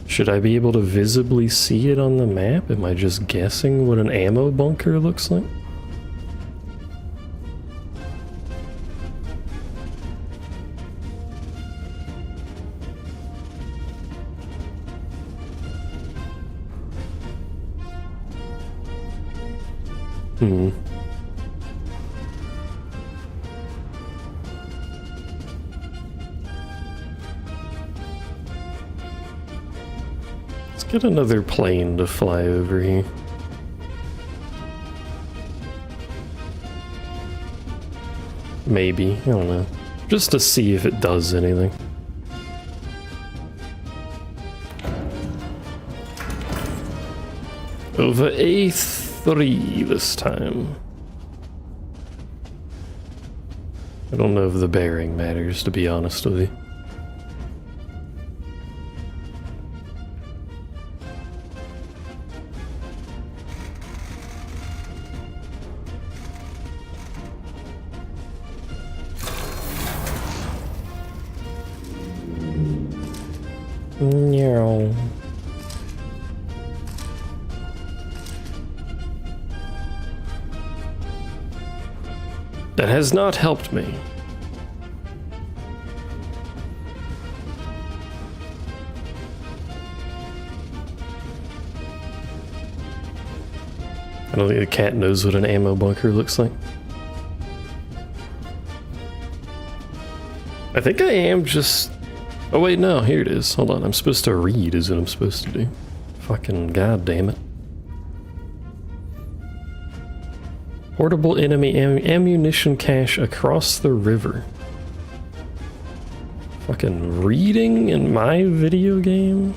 Should I be able to visibly see it on the map? Am I just guessing what an ammo bunker looks like? Let's get another plane to fly over here. Maybe, I don't know. Just to see if it does anything. Over A3 this time. I don't know if the bearing matters, to be honest with you. No. That has not helped me. I don't think the cat knows what an ammo bunker looks like. I think I am just... Oh wait, no, here it is. Hold on, I'm supposed to read is what I'm supposed to do. Fucking goddamn it. Portable enemy ammunition cache across the river. Fucking reading in my video game?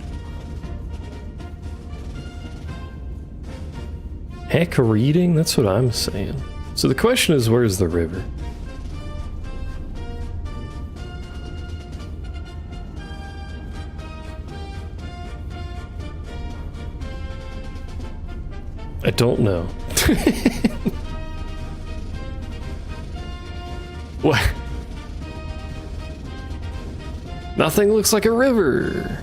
Heck, reading? That's what I'm saying. So the question is, where's the river? I don't know. What? Nothing looks like a river.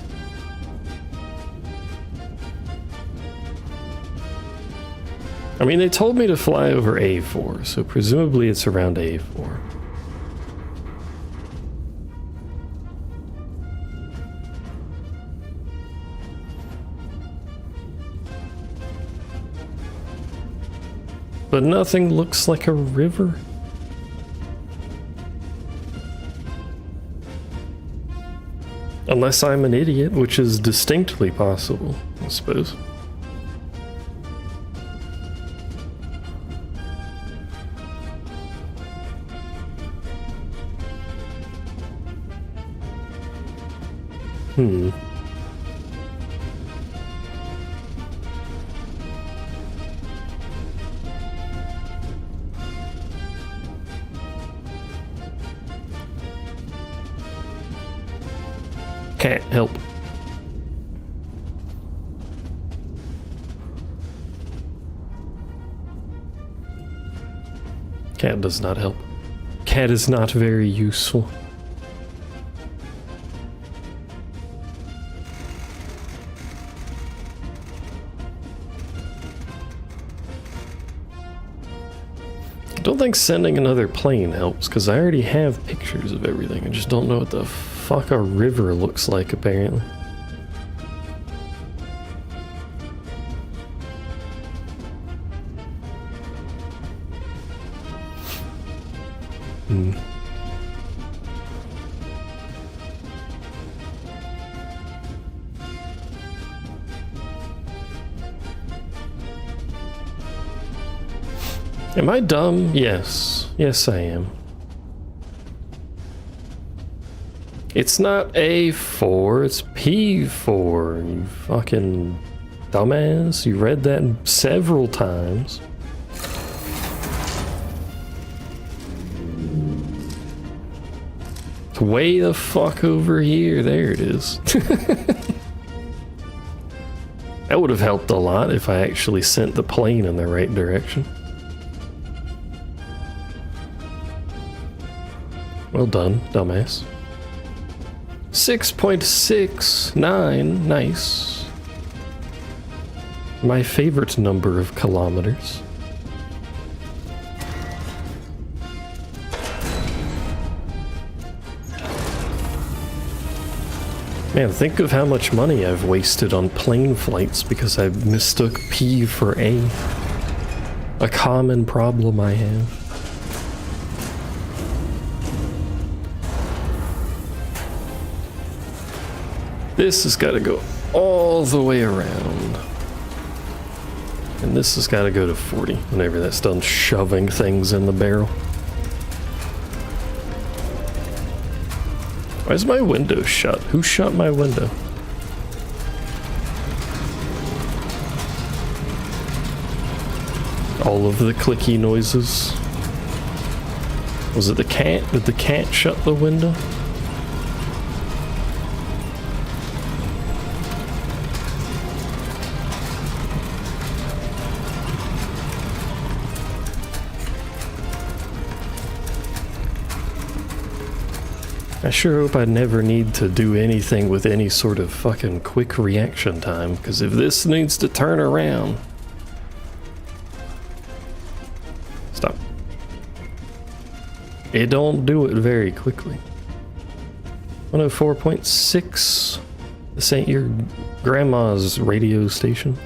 I mean, they told me to fly over A4, so presumably it's around A4. But nothing looks like a river. Unless I'm an idiot, which is distinctly possible, I suppose. Can't help. Cat does not help. Cat is not very useful. I don't think sending another plane helps, because I already have pictures of everything. I just don't know what the fuck a river looks like, apparently. Am I dumb? Yes. Yes, I am. It's not A4, it's P4, you fucking dumbass. You read that several times. It's way the fuck over here. There it is. That would have helped a lot if I actually sent the plane in the right direction. Well done, dumbass. 6.69, nice. My favorite number of kilometers. Man, think of how much money I've wasted on plane flights because I mistook P for A. A common problem I have. This has got to go all the way around. And this has got to go to 40 whenever that's done shoving things in the barrel. Why is my window shut? Who shut my window? All of the clicky noises. Was it the cat? Did the cat shut the window? I sure hope I never need to do anything with any sort of fucking quick reaction time, because if this needs to turn around... Stop. It don't do it very quickly. 104.6. This ain't your grandma's radio station.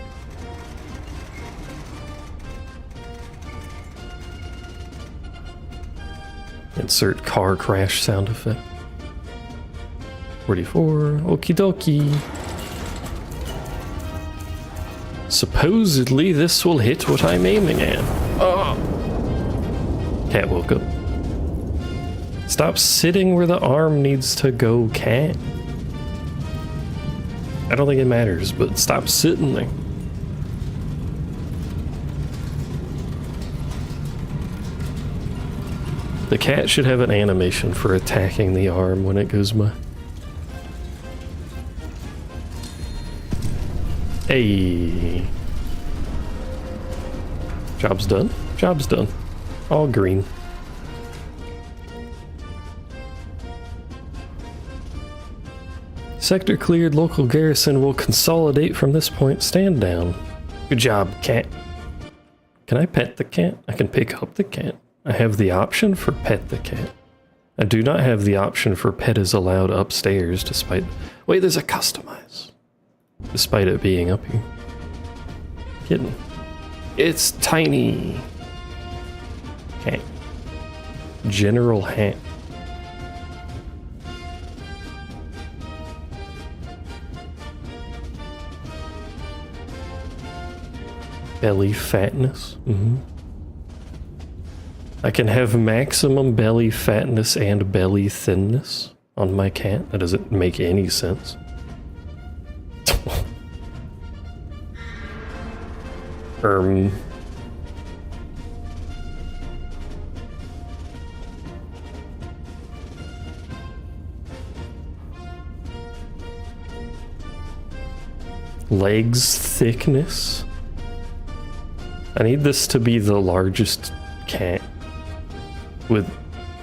Insert car crash sound effect. 44. Okie dokie. Supposedly this will hit what I'm aiming at. Oh! Cat woke up. Stop sitting where the arm needs to go, cat. I don't think it matters, but stop sitting there. The cat should have an animation for attacking the arm when it goes by. Hey. Job's done. Job's done. All green. Sector cleared. Local garrison will consolidate from this point. Stand down. Good job, cat. Can I pet the cat? I can pick up the cat. I have the option for pet the cat. I do not have the option for pet is allowed upstairs despite... Wait, there's a customize. Despite it being up here. Kidding. It's tiny. Cat. General hat. Belly fatness. I can have maximum belly fatness and belly thinness on my cat. That doesn't make any sense. Legs thickness. I need this to be the largest cat with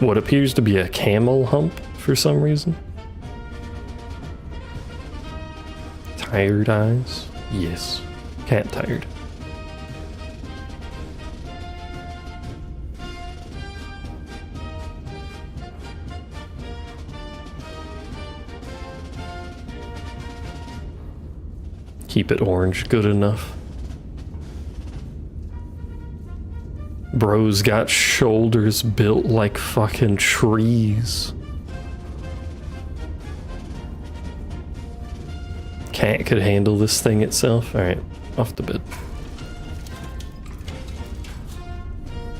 what appears to be a camel hump for some reason. Tired eyes? Yes. Cat tired. Keep it orange, good enough. Bro's got shoulders built like fucking trees. Cat could handle this thing itself. Alright, off to bed.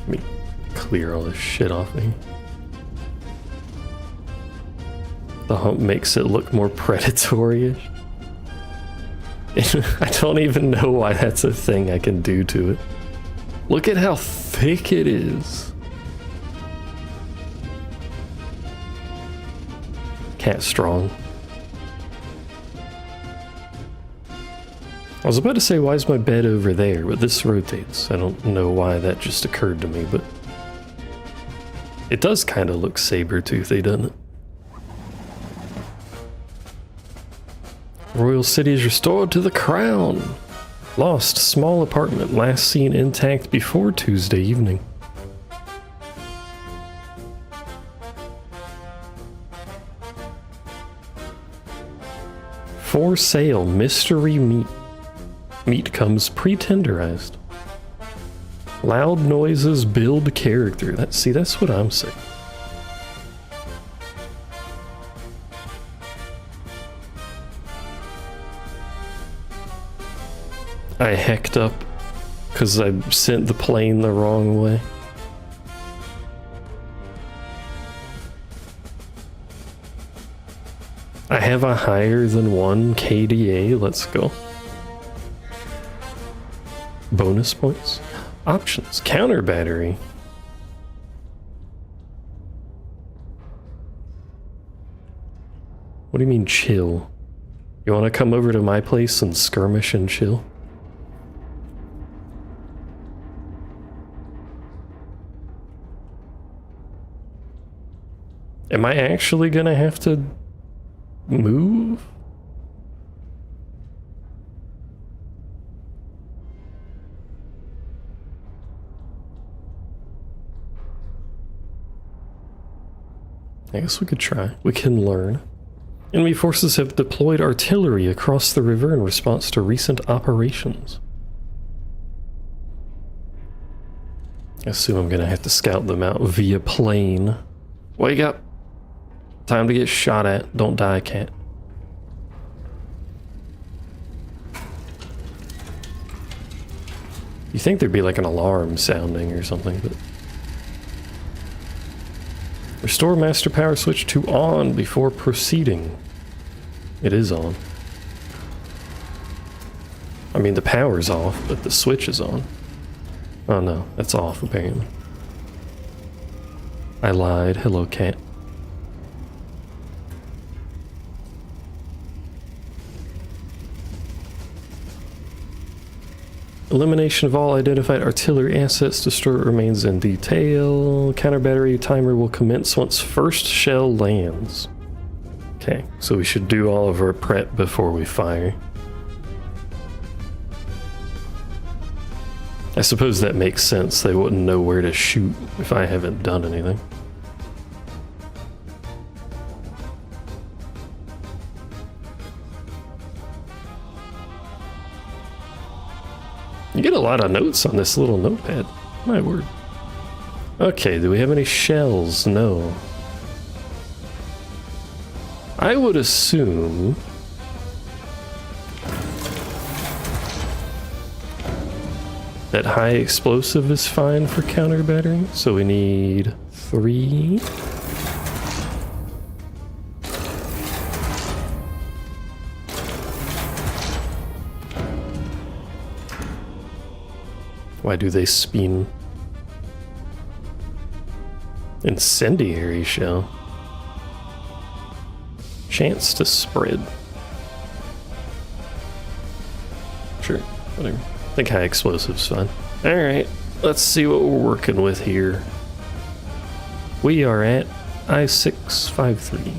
Let me clear all this shit off me. The hump makes it look more predatory-ish. I don't even know why that's a thing I can do to it. Look at how thick it is. Cat strong. I was about to say, why is my bed over there? But this rotates. I don't know why that just occurred to me, but... It does kind of look saber-toothy, doesn't it? Royal City is restored to the crown. Lost small apartment, last seen intact before Tuesday evening. For sale, mystery meat. Meat comes pre-tenderized. Loud noises build character. That's what I'm saying. I hecked up because I sent the plane the wrong way. I have a higher than 1 KDA. Let's go. Bonus points. Options. Counter battery. What do you mean chill? You want to come over to my place and skirmish and chill? Am I actually gonna have to move? I guess we could try. We can learn. Enemy forces have deployed artillery across the river in response to recent operations. I assume I'm gonna have to scout them out via plane. Wake up! Time to get shot at. Don't die, cat. You think there'd be like an alarm sounding or something, but... Restore master power switch to on before proceeding. It is on. I mean, the power's off, but the switch is on. Oh no, that's off apparently. I lied. Hello, cat. Elimination of all identified artillery assets. Destroy what remains in detail. Counter battery timer will commence once first shell lands. Okay, so we should do all of our prep before we fire. I suppose that makes sense. They wouldn't know where to shoot if I haven't done anything. You get a lot of notes on this little notepad. My word. Okay, do we have any shells? No. I would assume... that high explosive is fine for counter battery. So we need 3. Why do they spin? Incendiary shell. Chance to spread. Sure, whatever. I think high explosive's fine. Alright, let's see what we're working with here. We are at I-653.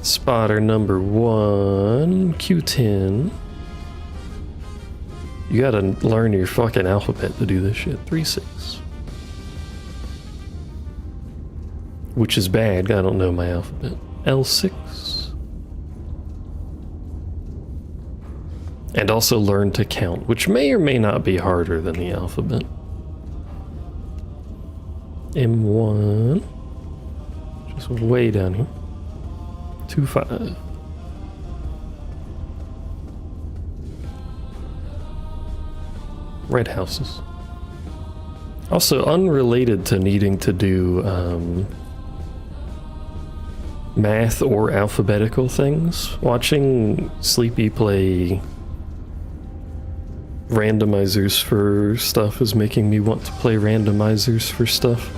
Spotter number 1, Q10. You gotta learn your fucking alphabet to do this shit. 3-6. Which is bad, I don't know my alphabet. L6. And also learn to count, which may or may not be harder than the alphabet. M1. Just way down here. 2-5. Red houses. Also, unrelated to needing to do math or alphabetical things, watching Sleepy play randomizers for stuff is making me want to play randomizers for stuff.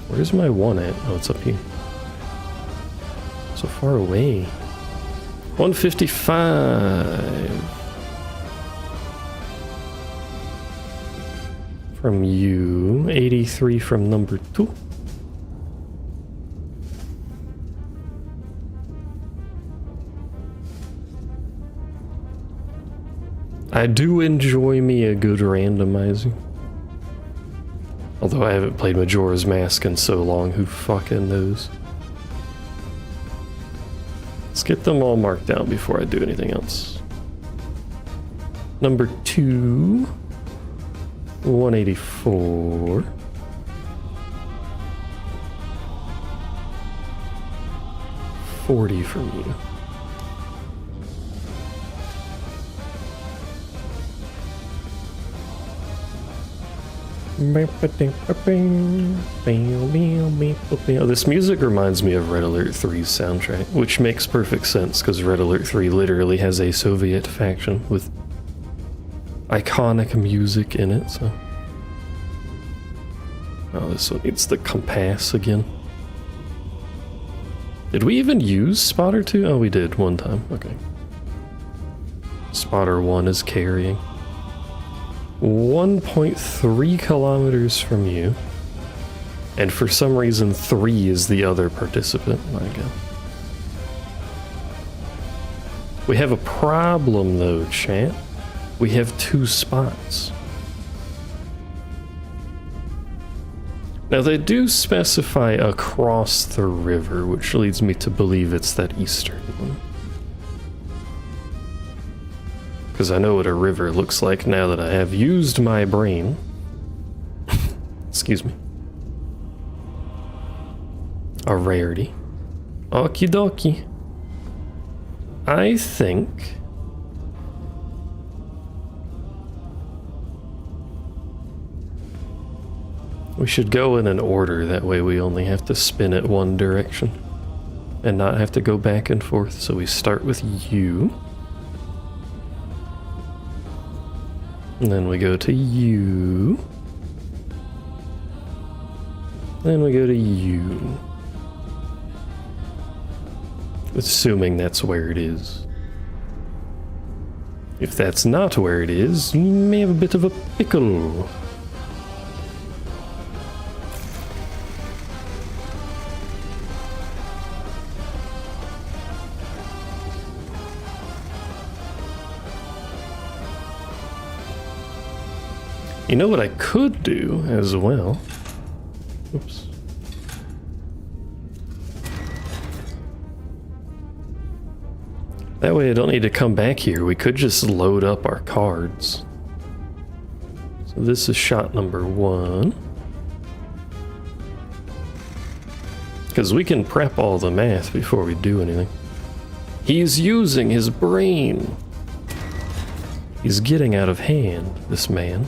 Where's my 1 at? Oh, it's up here. So far away. 155 from you, 83 from number 2. I do enjoy me a good randomizer. Although I haven't played Majora's Mask in so long, who fucking knows? Let's get them all marked down before I do anything else. Number 2, 184. $40 from you. Oh, this music reminds me of Red Alert 3's soundtrack, which makes perfect sense because Red Alert 3 literally has a Soviet faction with iconic music in it, so... Oh, this one needs the compass again. Did we even use Spotter 2? Oh, we did one time. Okay. Spotter 1 is carrying. 1.3 kilometers from you. And for some reason, 3 is the other participant. My God. We have a problem though, chat. We have 2 spots. Now they do specify across the river, which leads me to believe it's that eastern one. Because I know what a river looks like now that I have used my brain. Excuse me. A rarity. Okie dokie. I think... we should go in an order, that way we only have to spin it one direction. And not have to go back and forth, so we start with you. And then we go to you. Then we go to you. Assuming that's where it is. If that's not where it is, you may have a bit of a pickle. You know what I could do as well? Oops. That way I don't need to come back here. We could just load up our cards. So this is shot number 1. Because we can prep all the math before we do anything. He's using his brain. He's getting out of hand, this man.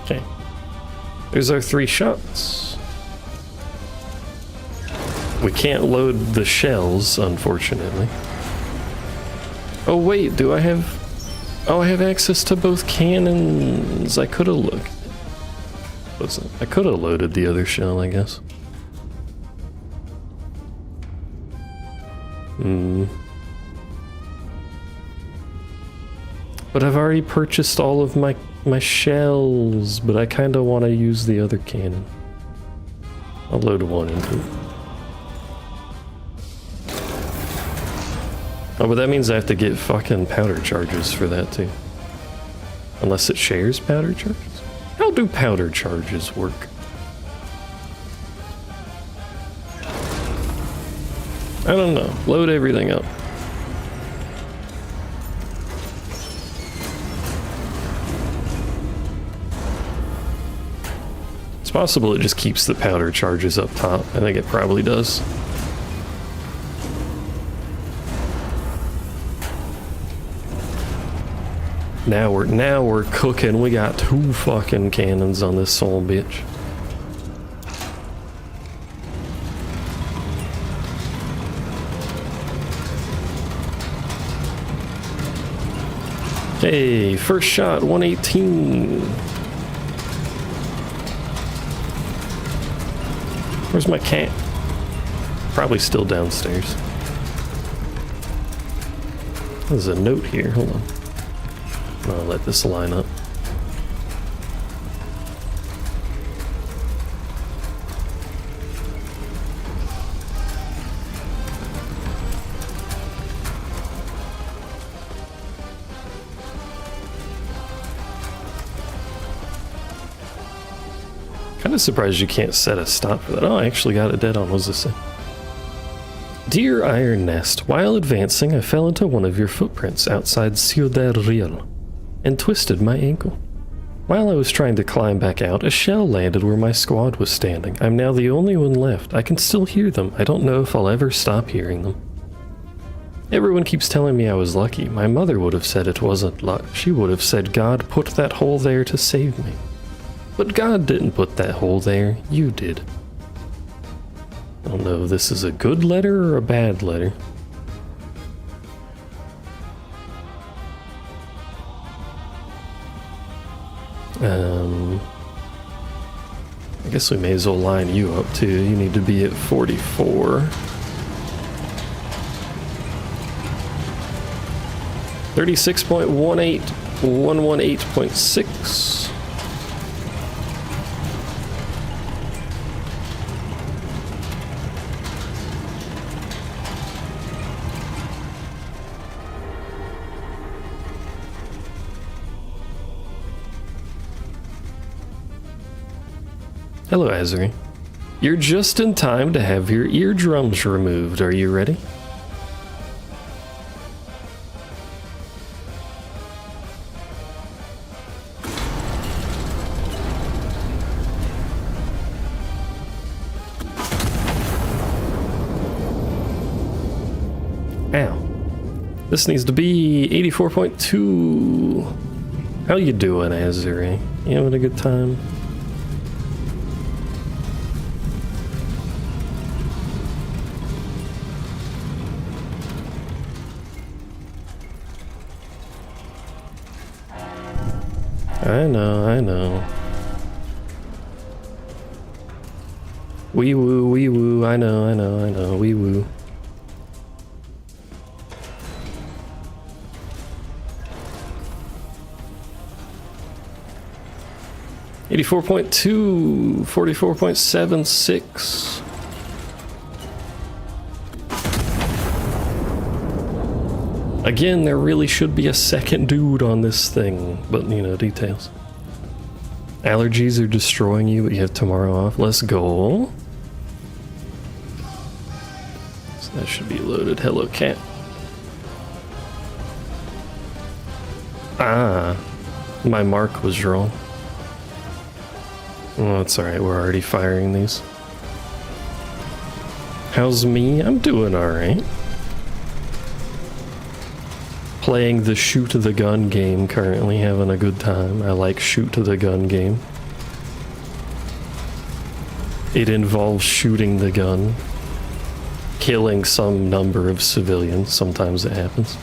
Okay. There's our 3 shots. We can't load the shells, unfortunately. Oh wait, do I have... oh, I have access to both cannons. I could have looked. Listen, I could have loaded the other shell, I guess. But I've already purchased all of my shells, but I kind of want to use the other cannon. I'll load 1 into it. Oh, but that means I have to get fucking powder charges for that too. Unless it shares powder charges? How do powder charges work? I don't know. Load everything up. It's possible it just keeps the powder charges up top. I think it probably does. Now we're cooking. We got 2 fucking cannons on this soul bitch. Hey, first shot, 118. Where's my cat? Probably still downstairs. There's a note here. Hold on. I'll let this line up. Kind of surprised you can't set a stop for that. Oh, I actually got it dead on. What does this say? Dear Iron Nest, while advancing, I fell into one of your footprints outside Ciudad Real and twisted my ankle. While I was trying to climb back out, a shell landed where my squad was standing. I'm now the only one left. I can still hear them. I don't know if I'll ever stop hearing them. Everyone keeps telling me I was lucky. My mother would have said it wasn't luck. She would have said God put that hole there to save me. But God didn't put that hole there. You did. I don't know if this is a good letter or a bad letter. I guess we may as well line you up too. You need to be at 44. 36.18, 118.6. Hello, Azuri. You're just in time to have your eardrums removed. Are you ready? Ow. This needs to be 84.2. How you doing, Azuri? You having a good time? I know. Wee woo, I know, wee woo. $84.2, 44.76. Again, there really should be a second dude on this thing, but you know, details. Allergies are destroying you, but you have tomorrow off. Let's go. So that should be loaded. Hello, cat. Ah, my mark was wrong. Oh, it's alright, we're already firing these. How's me? I'm doing alright. Playing the shoot the gun game currently, having a good time. I like shoot the gun game. It involves shooting the gun, killing some number of civilians. Sometimes it happens.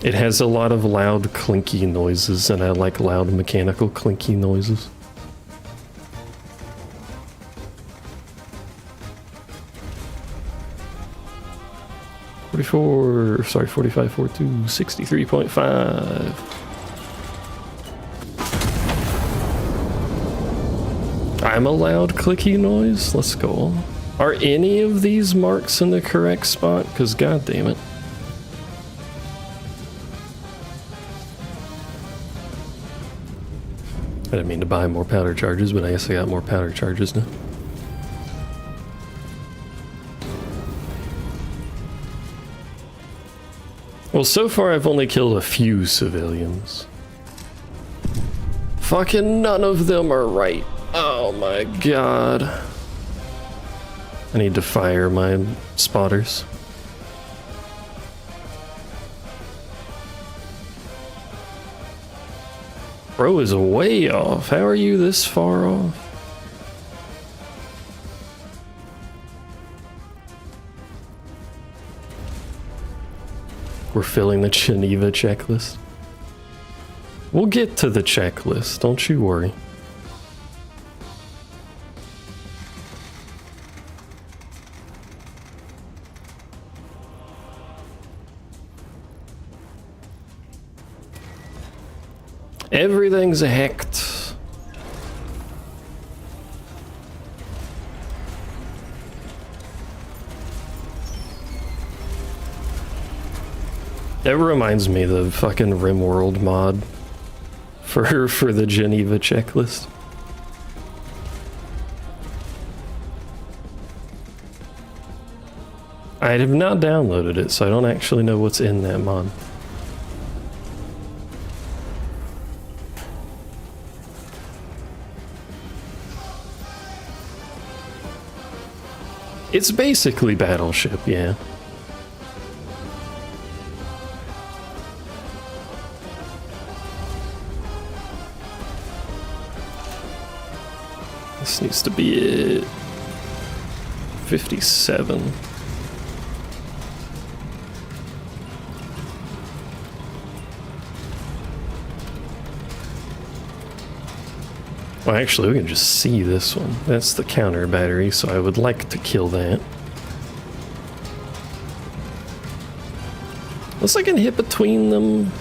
It has a lot of loud clinky noises, and I like loud mechanical clinky noises. Sorry, 45.42, 63.5. I'm a loud clicky noise. Let's go. Are any of these marks in the correct spot? Because god damn it. I didn't mean to buy more powder charges, but I guess I got more powder charges now. Well, so far I've only killed a few civilians. Fucking none of them are right. Oh my god. I need to fire my spotters. Bro is way off. How are you this far off? We're filling the Geneva checklist. We'll get to the checklist, don't you worry. Everything's hacked. That reminds me of the fucking RimWorld mod for the Geneva checklist. I have not downloaded it, so I don't actually know what's in that mod. It's basically Battleship, yeah. This needs to be it. 57. Well, actually, we can just see this one. That's the counter battery, so I would like to kill that. Unless I can hit between them.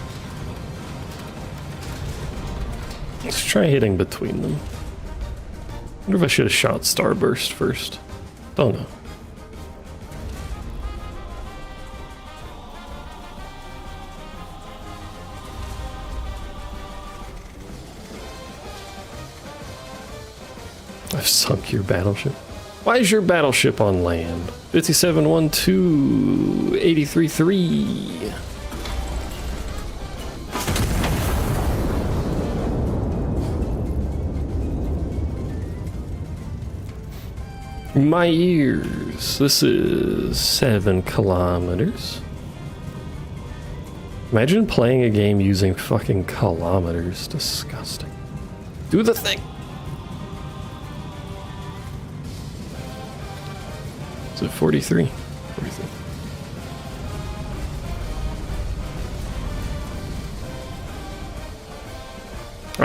Let's try hitting between them. I wonder if I should have shot Starburst first. Don't know. I've sunk your battleship. Why is your battleship on land? 5712 833. My ears. This is 7 kilometers. Imagine playing a game using fucking kilometers. Disgusting. Do the thing. Is it 43? 43.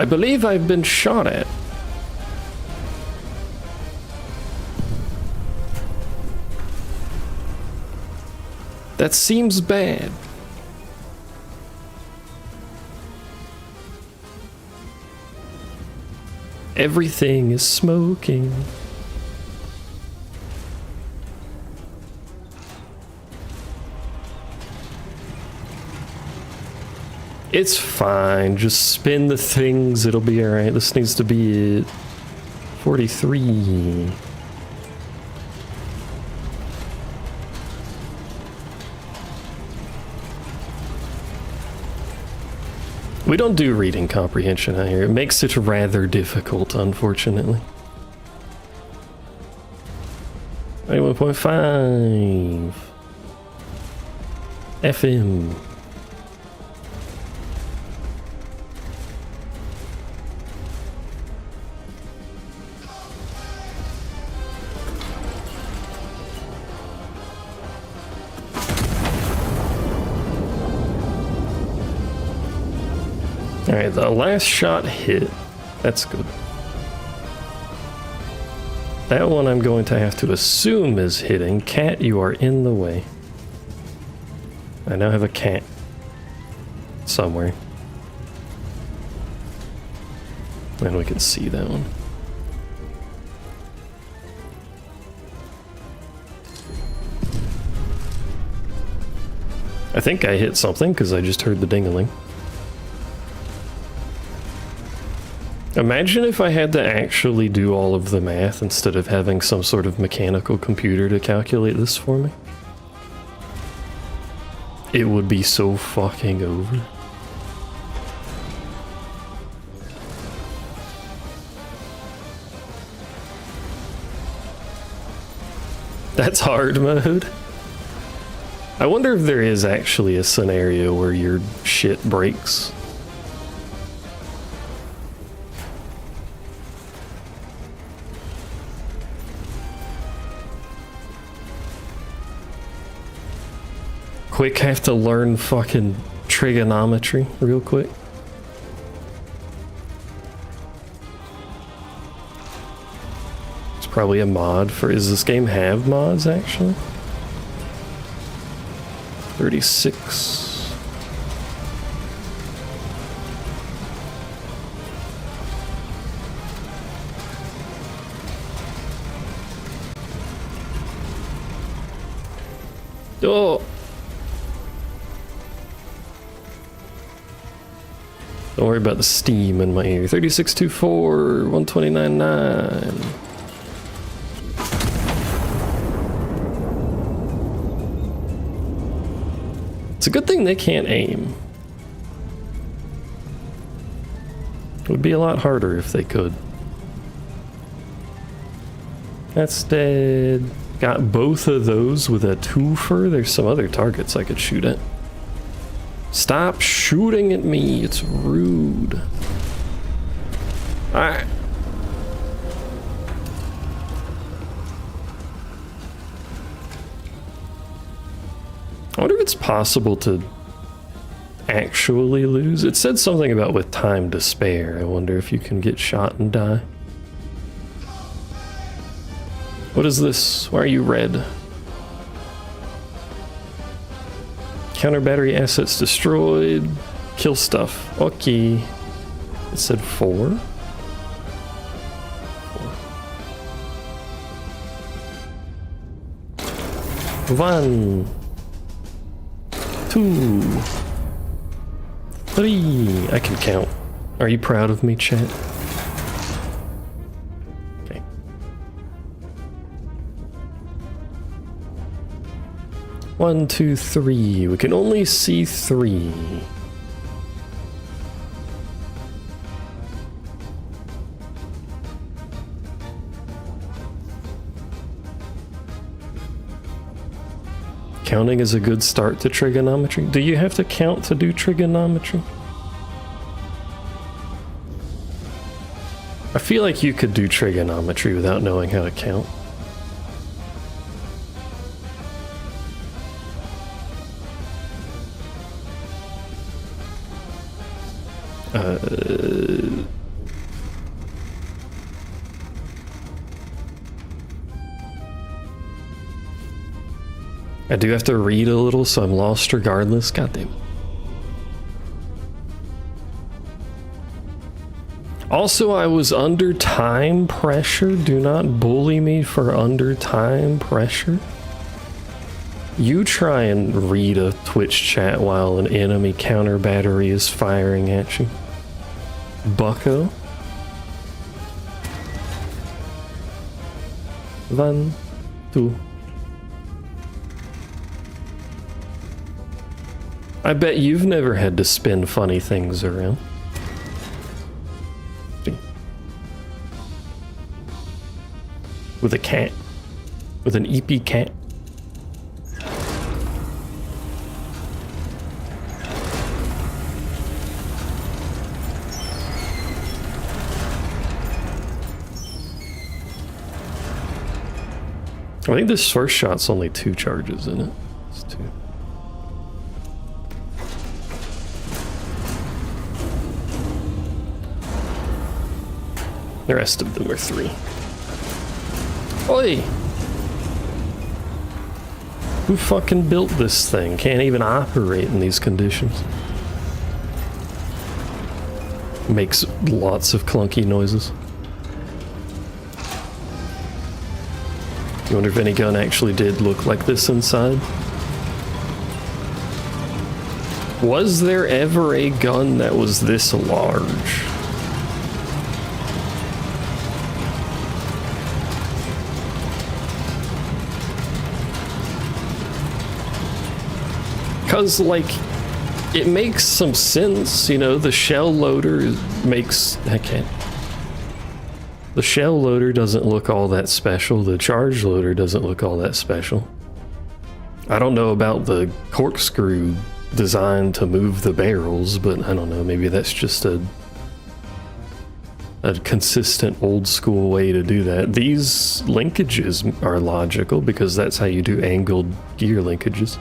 I believe I've been shot at. That seems bad. Everything is smoking. It's fine, just spin the things, it'll be alright. This needs to be it. 43. We don't do reading comprehension out here. It makes it rather difficult, unfortunately. 91.5 FM. Alright, the last shot hit. That's good. That one I'm going to have to assume is hitting. Cat, you are in the way. I now have a cat. Somewhere. And we can see that one. I think I hit something because I just heard the ding-a-ling. Imagine if I had to actually do all of the math instead of having some sort of mechanical computer to calculate this for me. It would be so fucking over. That's hard mode. I wonder if there is actually a scenario where your shit breaks. Quick, have to learn fucking trigonometry real quick. It's probably a mod for... Does this game have mods, actually? 36. Oh! Don't worry about the steam in my ear. 3624, 129.9. It's a good thing they can't aim. It would be a lot harder if they could. That's dead. Got both of those with a twofer. There's some other targets I could shoot at. Stop shooting at me. It's rude. Alright. I wonder if it's possible to actually lose. It said something about with time to spare. I wonder if you can get shot and die. What is this? Why are you red? Counter battery assets destroyed. Kill stuff. Okay. It said 4. 1, 2, 3. I can count. Are you proud of me, chat? Okay. 1, 2, 3. We can only see 3. Counting is a good start to trigonometry. Do you have to count to do trigonometry? I feel like you could do trigonometry without knowing how to count. I do have to read a little, so I'm lost regardless. Goddamn. Also, I was under time pressure. Do not bully me for under time pressure. You try and read a Twitch chat while an enemy counter battery is firing at you. Bucko. 1, 2. I bet you've never had to spin funny things around. With a cat. With an EP cat. I think this first shot's only 2 charges in it. It's 2. The rest of them are 3. Oi! Who fucking built this thing? Can't even operate in these conditions. Makes lots of clunky noises. You wonder if any gun actually did look like this inside? Was there ever a gun that was this large? Because, like, it makes some sense, you know, the shell loader makes... I can't... The shell loader doesn't look all that special, the charge loader doesn't look all that special. I don't know about the corkscrew designed to move the barrels, but I don't know, maybe that's just a consistent old school way to do that. These linkages are logical because that's how you do angled gear linkages.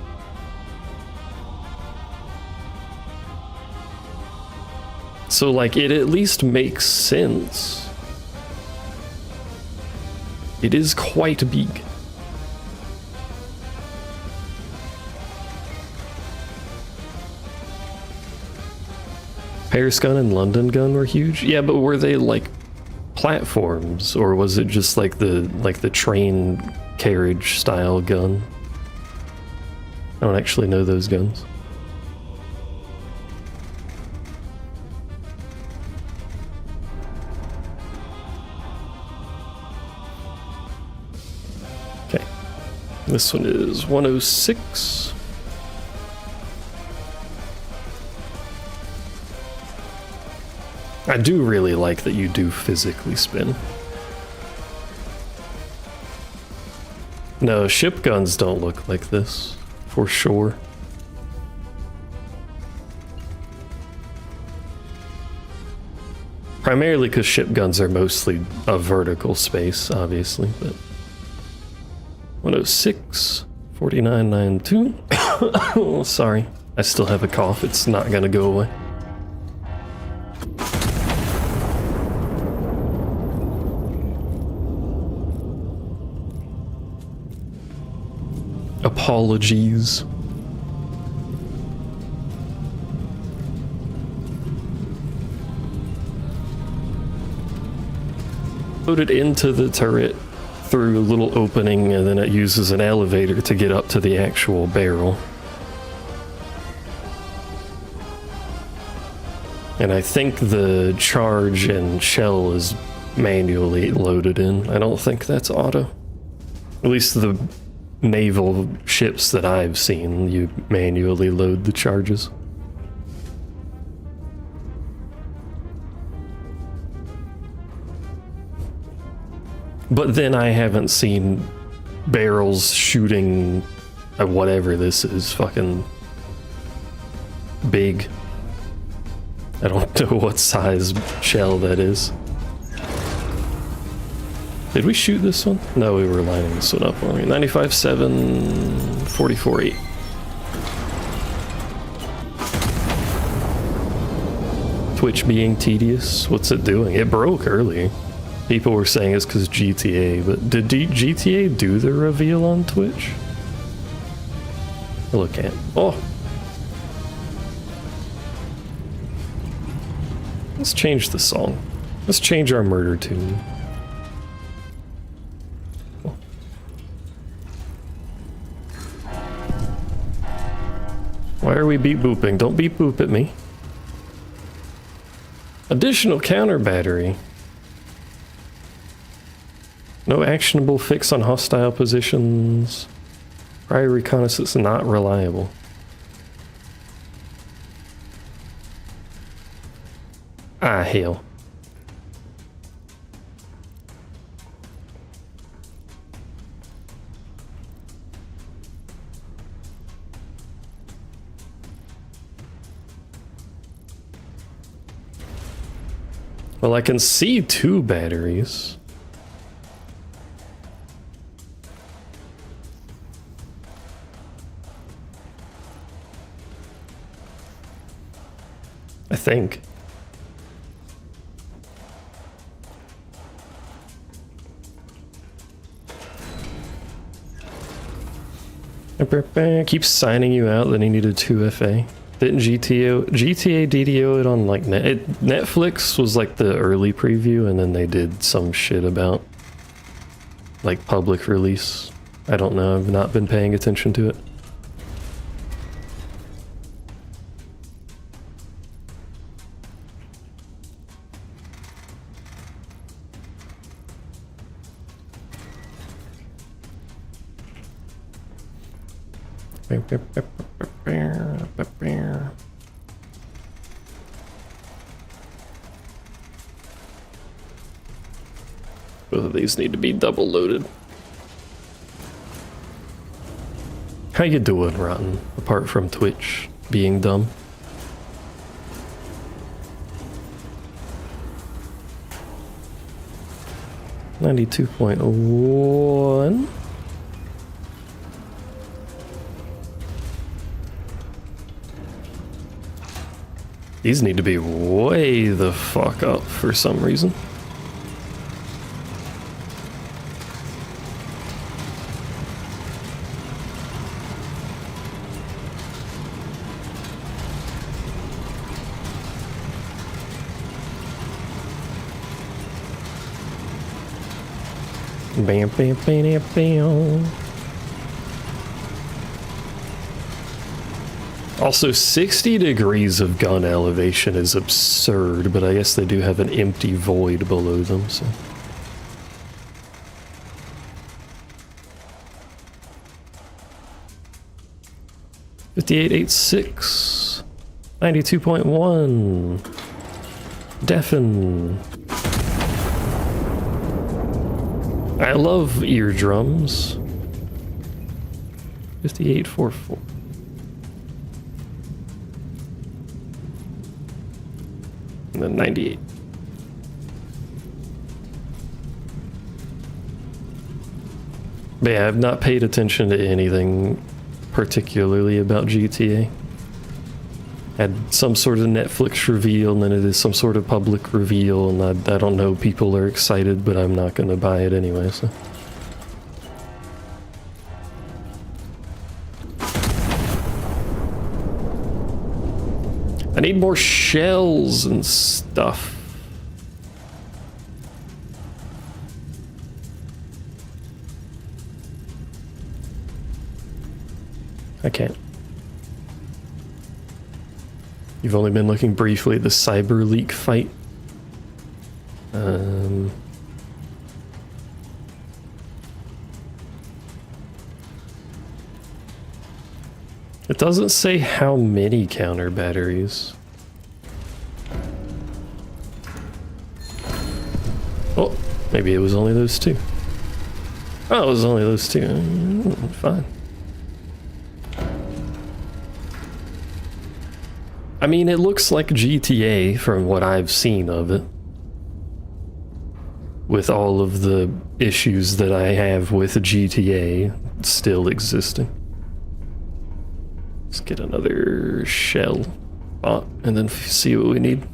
So, like, it at least makes sense. It is quite big. Paris gun and London gun were huge. Yeah, but were they like platforms, or was it just like the train carriage style gun? I don't actually know those guns. Okay. This one is 106. I do really like that you do physically spin. No, ship guns don't look like this, for sure. Primarily because ship guns are mostly a vertical space, obviously, but 106, 4992. Oh, sorry, I still have a cough. It's not gonna go away. Apologies. Loaded into the turret through a little opening, and then it uses an elevator to get up to the actual barrel. And I think the charge and shell is manually loaded in. I don't think that's auto. At least the naval ships that I've seen, you manually load the charges. But then I haven't seen barrels shooting at whatever this is, fucking big. I don't know what size shell that is. Did we shoot this one? No, we were lining this one up, weren't we? 95.7, 44.8. Twitch being tedious? What's it doing? It broke early. People were saying it's because GTA, but did GTA do the reveal on Twitch? Look at. Oh! Let's change the song. Let's change our murder tune. Why are we beep booping? Don't beep boop at me. Additional counter battery. No actionable fix on hostile positions. Prior reconnaissance not reliable. Ah, hell. Well, I can see 2 batteries. I think. Keeps signing you out, then you needed 2FA. Didn't GTA DDO it on like Netflix was like the early preview, and then they did some shit about like public release. I don't know, I've not been paying attention to it. Both of these need to be double loaded. How you doing, Rotten? Apart from Twitch being dumb. $92.1. These need to be way the fuck up for some reason. Bam, bam, bam, bam. Also, 60 degrees of gun elevation is absurd, but I guess they do have an empty void below them, so... $58.86, 92.1, deafen. I love eardrums. 58.44. And then 98. But yeah, I've not paid attention to anything particularly about GTA. Had some sort of Netflix reveal, and then it is some sort of public reveal, and I don't know, people are excited, but I'm not gonna buy it anyway, so. I need more shells and stuff. I can't. You've only been looking briefly at the cyber leak fight. It doesn't say how many counter batteries. Oh, maybe it was only those two. Oh, it was only those two. Fine. I mean, it looks like GTA from what I've seen of it. With all of the issues that I have with GTA still existing. Let's get another shell bot and then see what we need.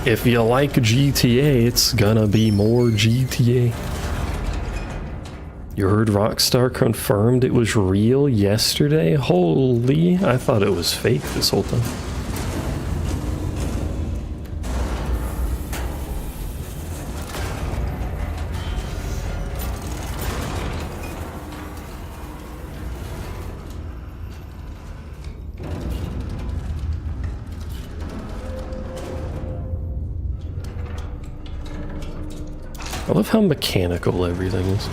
If you like GTA, it's gonna be more GTA. You heard Rockstar confirmed it was real yesterday? Holy, I thought it was fake this whole time. I love how mechanical everything is.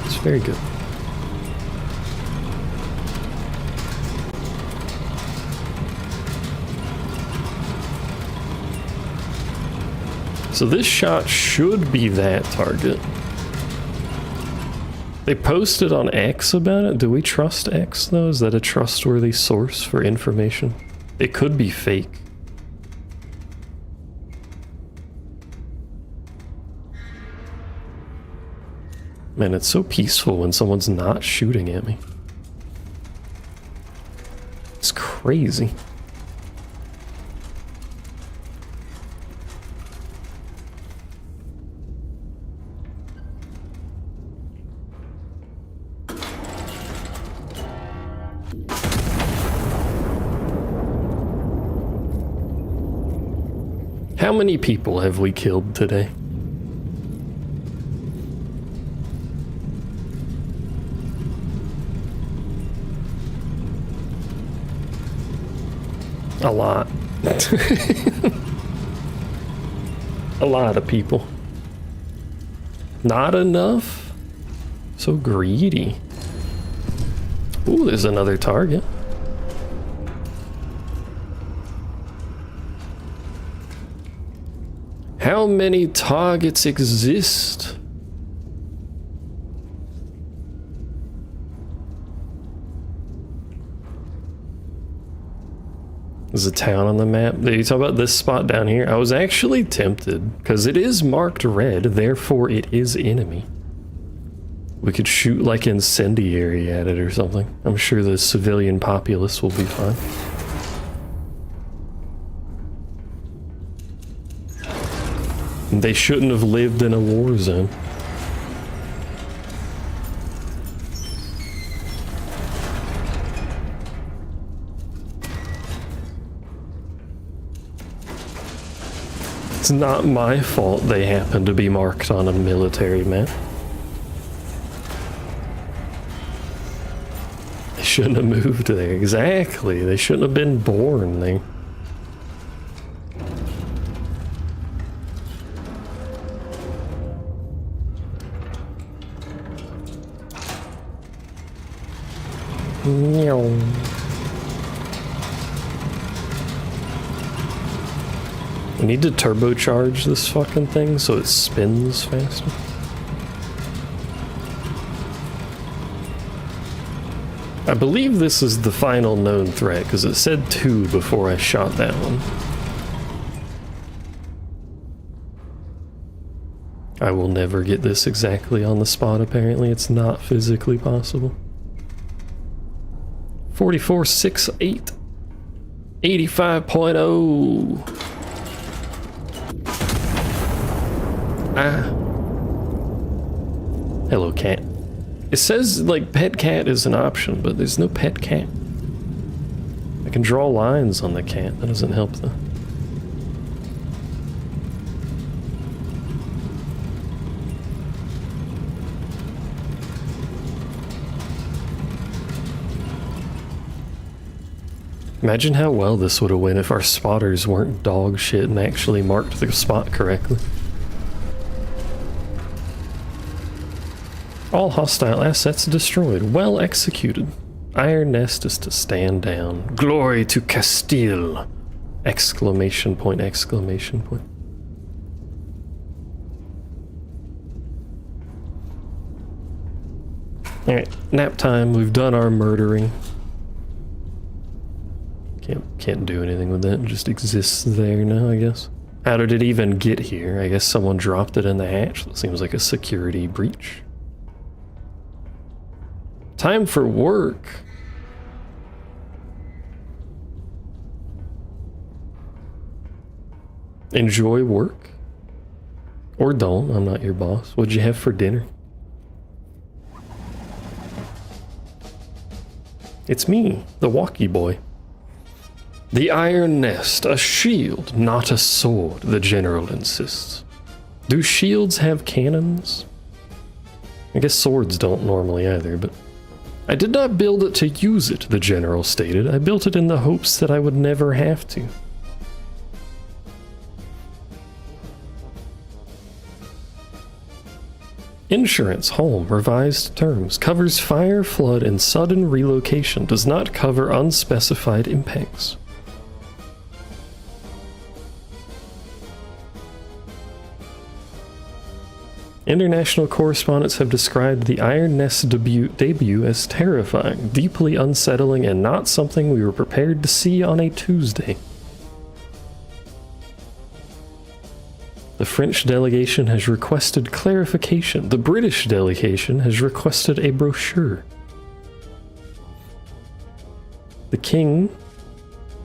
It's very good. So this shot should be that target. They posted on X about it. Do we trust X though? Is that a trustworthy source for information? It could be fake. Man, it's so peaceful when someone's not shooting at me. It's crazy. How many people have we killed today? A lot. A lot of people. Not enough? So greedy. Ooh, there's another target. How many targets exist? There's a town on the map. Did you talk about this spot down here? I was actually tempted, because it is marked red, therefore it is enemy. We could shoot like incendiary at it or something. I'm sure the civilian populace will be fine. They shouldn't have lived in a war zone. It's not my fault they happen to be marked on a military map. They shouldn't have moved there. Exactly. They shouldn't have been born there. Meow. I need to turbocharge this fucking thing so it spins faster. I believe this is the final known threat, because it said 2 before I shot that one. I will never get this exactly on the spot, apparently. It's not physically possible. 4468. 85.0. Ah. Hello, cat. It says, like, pet cat is an option, but there's no pet cat. I can draw lines on the cat. That doesn't help, though. Imagine how well this would have went if our spotters weren't dog shit and actually marked the spot correctly. All hostile assets destroyed. Well executed. Iron Nest is to stand down. Glory to Castile! Exclamation point, exclamation point. Alright, nap time. We've done our murdering. Can't do anything with that. It just exists there now, I guess. How did it even get here? I guess someone dropped it in the hatch. That seems like a security breach. Time for work. Enjoy work. Or don't. I'm not your boss. What'd you have for dinner? It's me, the walkie boy. The Iron Nest, a shield, not a sword, the general insists. Do shields have cannons? I guess swords don't normally either, but... I did not build it to use it, the general stated. I built it in the hopes that I would never have to. Insurance, home, revised terms, covers fire, flood, and sudden relocation, does not cover unspecified impacts. International correspondents have described the Iron Nest debut as terrifying, deeply unsettling, and not something we were prepared to see on a Tuesday. The French delegation has requested clarification. The British delegation has requested a brochure. The King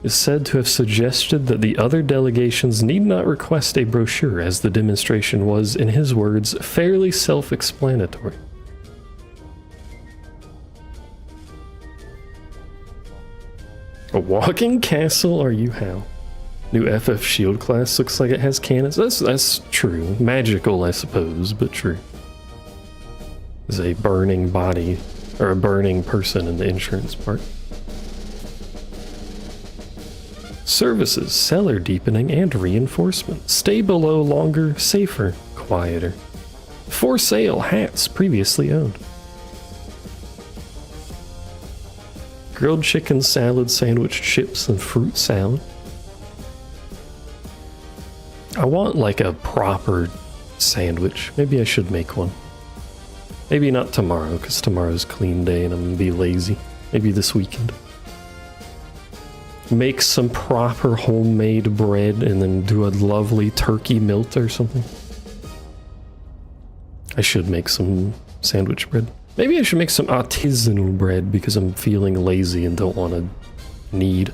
is said to have suggested that the other delegations need not request a brochure, as the demonstration was, in his words, fairly self-explanatory. A walking castle? Are you how? New FF shield class looks like it has cannons. That's true. Magical, I suppose, but true. There's a burning body, or a burning person in the insurance part. Services, cellar deepening, and reinforcement. Stay below longer, safer, quieter. For sale, hats previously owned. Grilled chicken salad sandwich, chips, and fruit salad. I want like a proper sandwich. Maybe I should make one. Maybe not tomorrow, because tomorrow's clean day and I'm gonna be lazy. Maybe this weekend. Make some proper homemade bread and then do a lovely turkey milt or something. I should make some sandwich bread. Maybe I should make some artisanal bread because I'm feeling lazy and don't want to knead.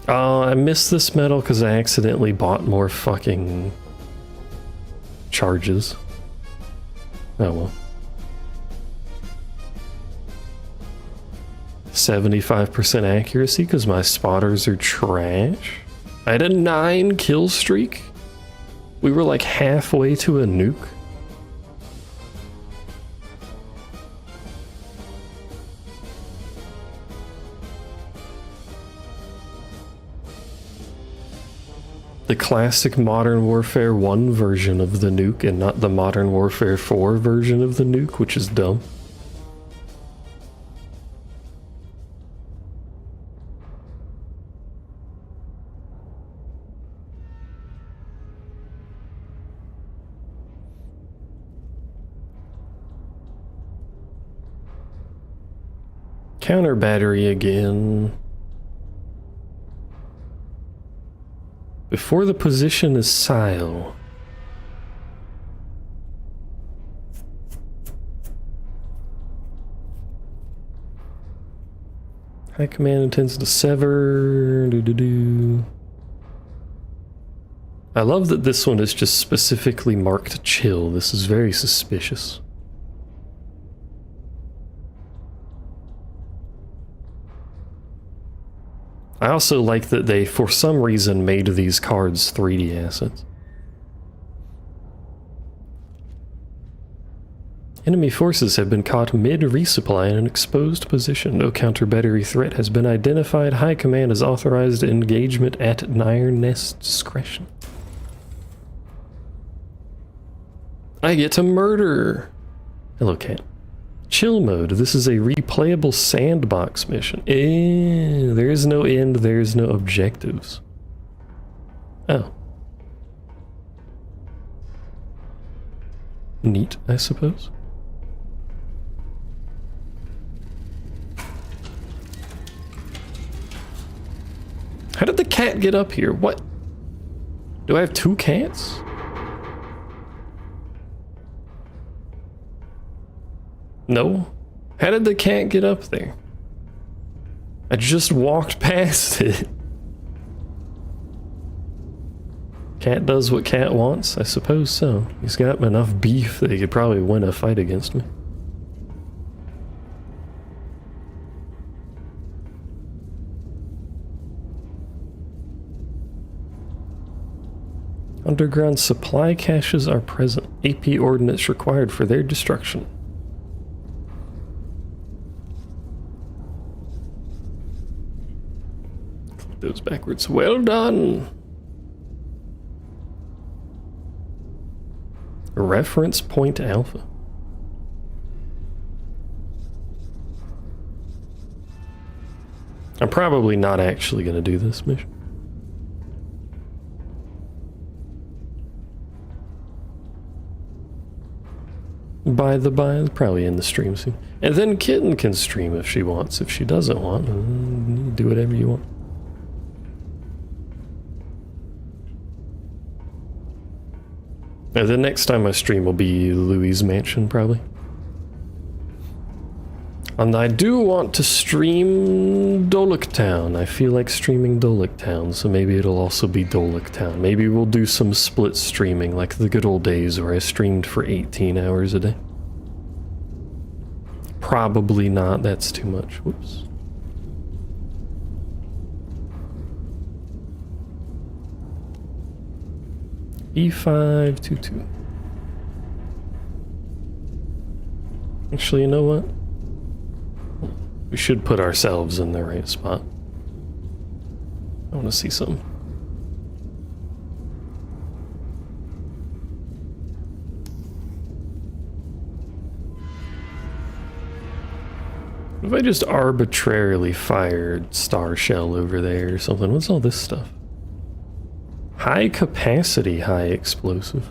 Oh, I missed this medal because I accidentally bought more fucking charges. Oh well. 75% accuracy because my spotters are trash. I had a 9 kill streak. We were like halfway to a nuke. The classic Modern Warfare 1 version of the nuke and not the Modern Warfare 4 version of the nuke, which is dumb. Counter battery again. Before the position is Sile. High command intends to sever. I love that this one is just specifically marked chill. This is very suspicious. I also like that they, for some reason, made these cards 3D assets. Enemy forces have been caught mid-resupply in an exposed position. No counter-battery threat has been identified. High Command has authorized engagement at Iron Nest's discretion. I get to murder! Hello, cat. Chill mode. This is a replayable sandbox mission. There is no end, there is no objectives. Oh. Neat, I suppose. How did the cat get up here? What? Do I have 2 cats? No? How did the cat get up there? I just walked past it. Cat does what cat wants? I suppose so. He's got enough beef that he could probably win a fight against me. Underground supply caches are present. AP ordnance required for their destruction. Those backwards. Well done. Reference point alpha. I'm probably not actually going to do this mission. By the by, probably in the stream soon. And then Kitten can stream if she wants. If she doesn't want, do whatever you want. The next time I stream will be Louis' Mansion, probably. And I do want to stream Dolik Town. I feel like streaming Dolik Town, so maybe it'll also be Dolik Town. Maybe we'll do some split streaming, like the good old days where I streamed for 18 hours a day. Probably not, that's too much. Whoops. E522. Actually, you know what? We should put ourselves in the right spot. I want to see something. If I just arbitrarily fired Star Shell over there or something, what's all this stuff? High capacity, high explosive.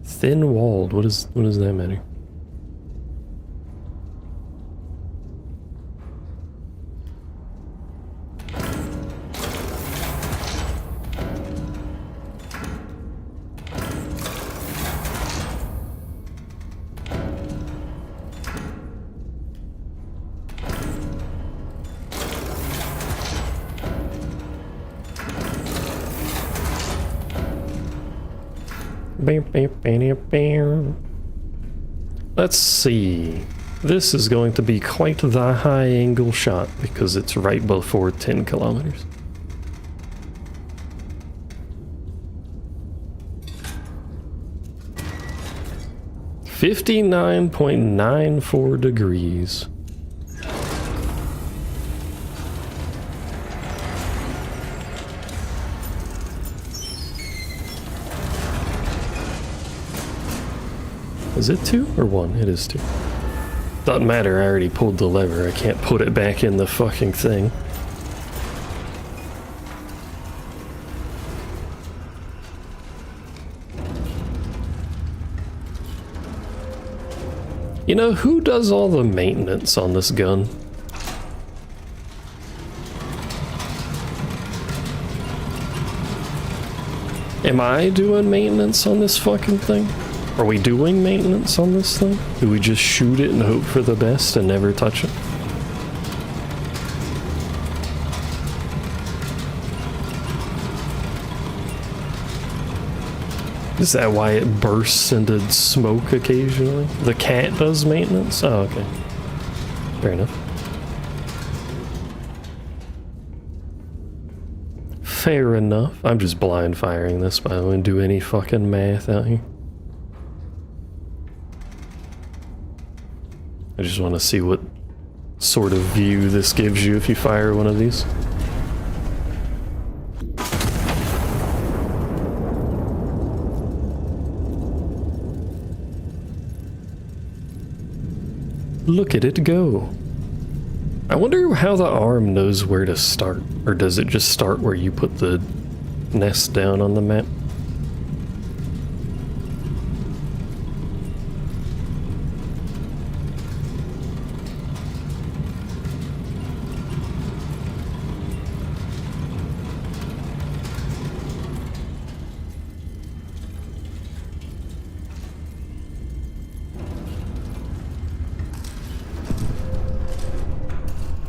Thin walled, what does that matter? Let's see. This is going to be quite the high angle shot because it's right before 10 kilometers. $59.94 degrees. Is it 2 or 1? It is 2. Doesn't matter, I already pulled the lever. I can't put it back in the fucking thing. You know, who does all the maintenance on this gun? Am I doing maintenance on this fucking thing? Are we doing maintenance on this thing? Do we just shoot it and hope for the best and never touch it? Is that why it bursts into smoke occasionally? The cat does maintenance? Oh, okay. Fair enough. Fair enough. I'm just blind firing this, by the way, and do any fucking math out here. I just want to see what sort of view this gives you if you fire one of these. Look at it go. I wonder how the arm knows where to start, or does it just start where you put the nest down on the map?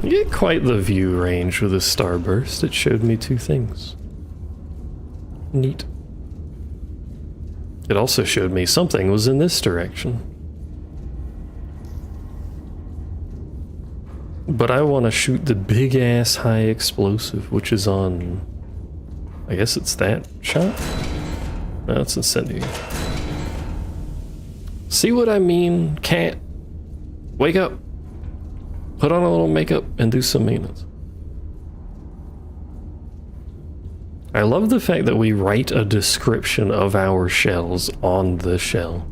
You get quite the view range with a starburst. It showed me 2 things. Neat. It also showed me something was in this direction. But I want to shoot the big ass high explosive, which is on... I guess it's that shot? No, it's incendiary. See what I mean, cat? Wake up. Put on a little makeup and do some maintenance. I love the fact that we write a description of our shells on the shell.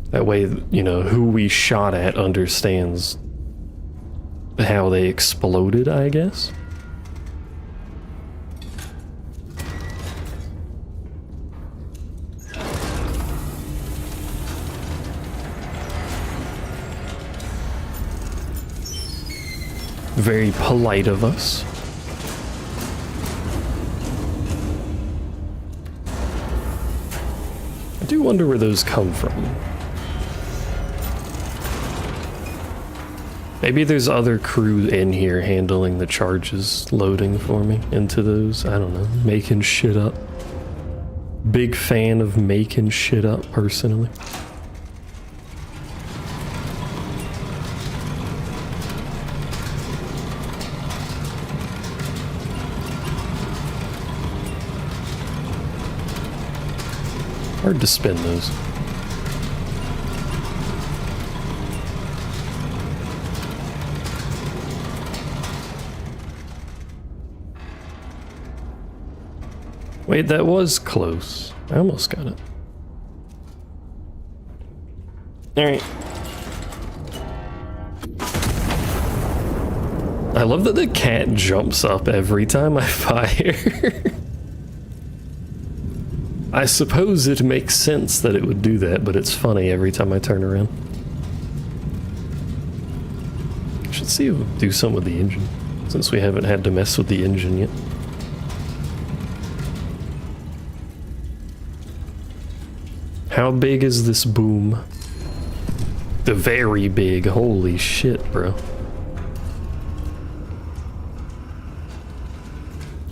That way, you know, who we shot at understands how they exploded, I guess. Very polite of us. I do wonder where those come from. Maybe there's other crew in here handling the charges, loading for me into those. I don't know, making shit up. Big fan of making shit up, personally. Hard to spin those. Wait, that was close. I almost got it. Alright. I love that the cat jumps up every time I fire. I suppose it makes sense that it would do that, but it's funny every time I turn around. I should see if we'll do something with the engine, since we haven't had to mess with the engine yet. How big is this boom? The very big, holy shit, bro.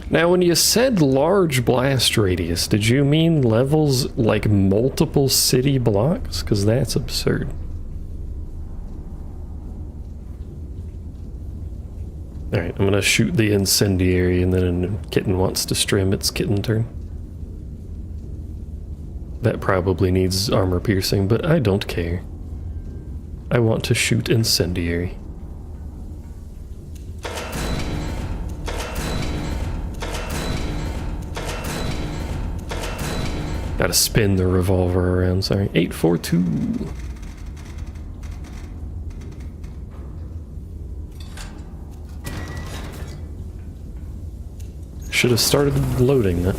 Now, when you said large blast radius, did you mean levels like multiple city blocks? Because that's absurd. Alright, I'm gonna shoot the incendiary, and then Kitten wants to strim, it's Kitten turn. That probably needs armor piercing, but I don't care. I want to shoot incendiary. Gotta spin the revolver around, sorry. 842. Should have started loading that.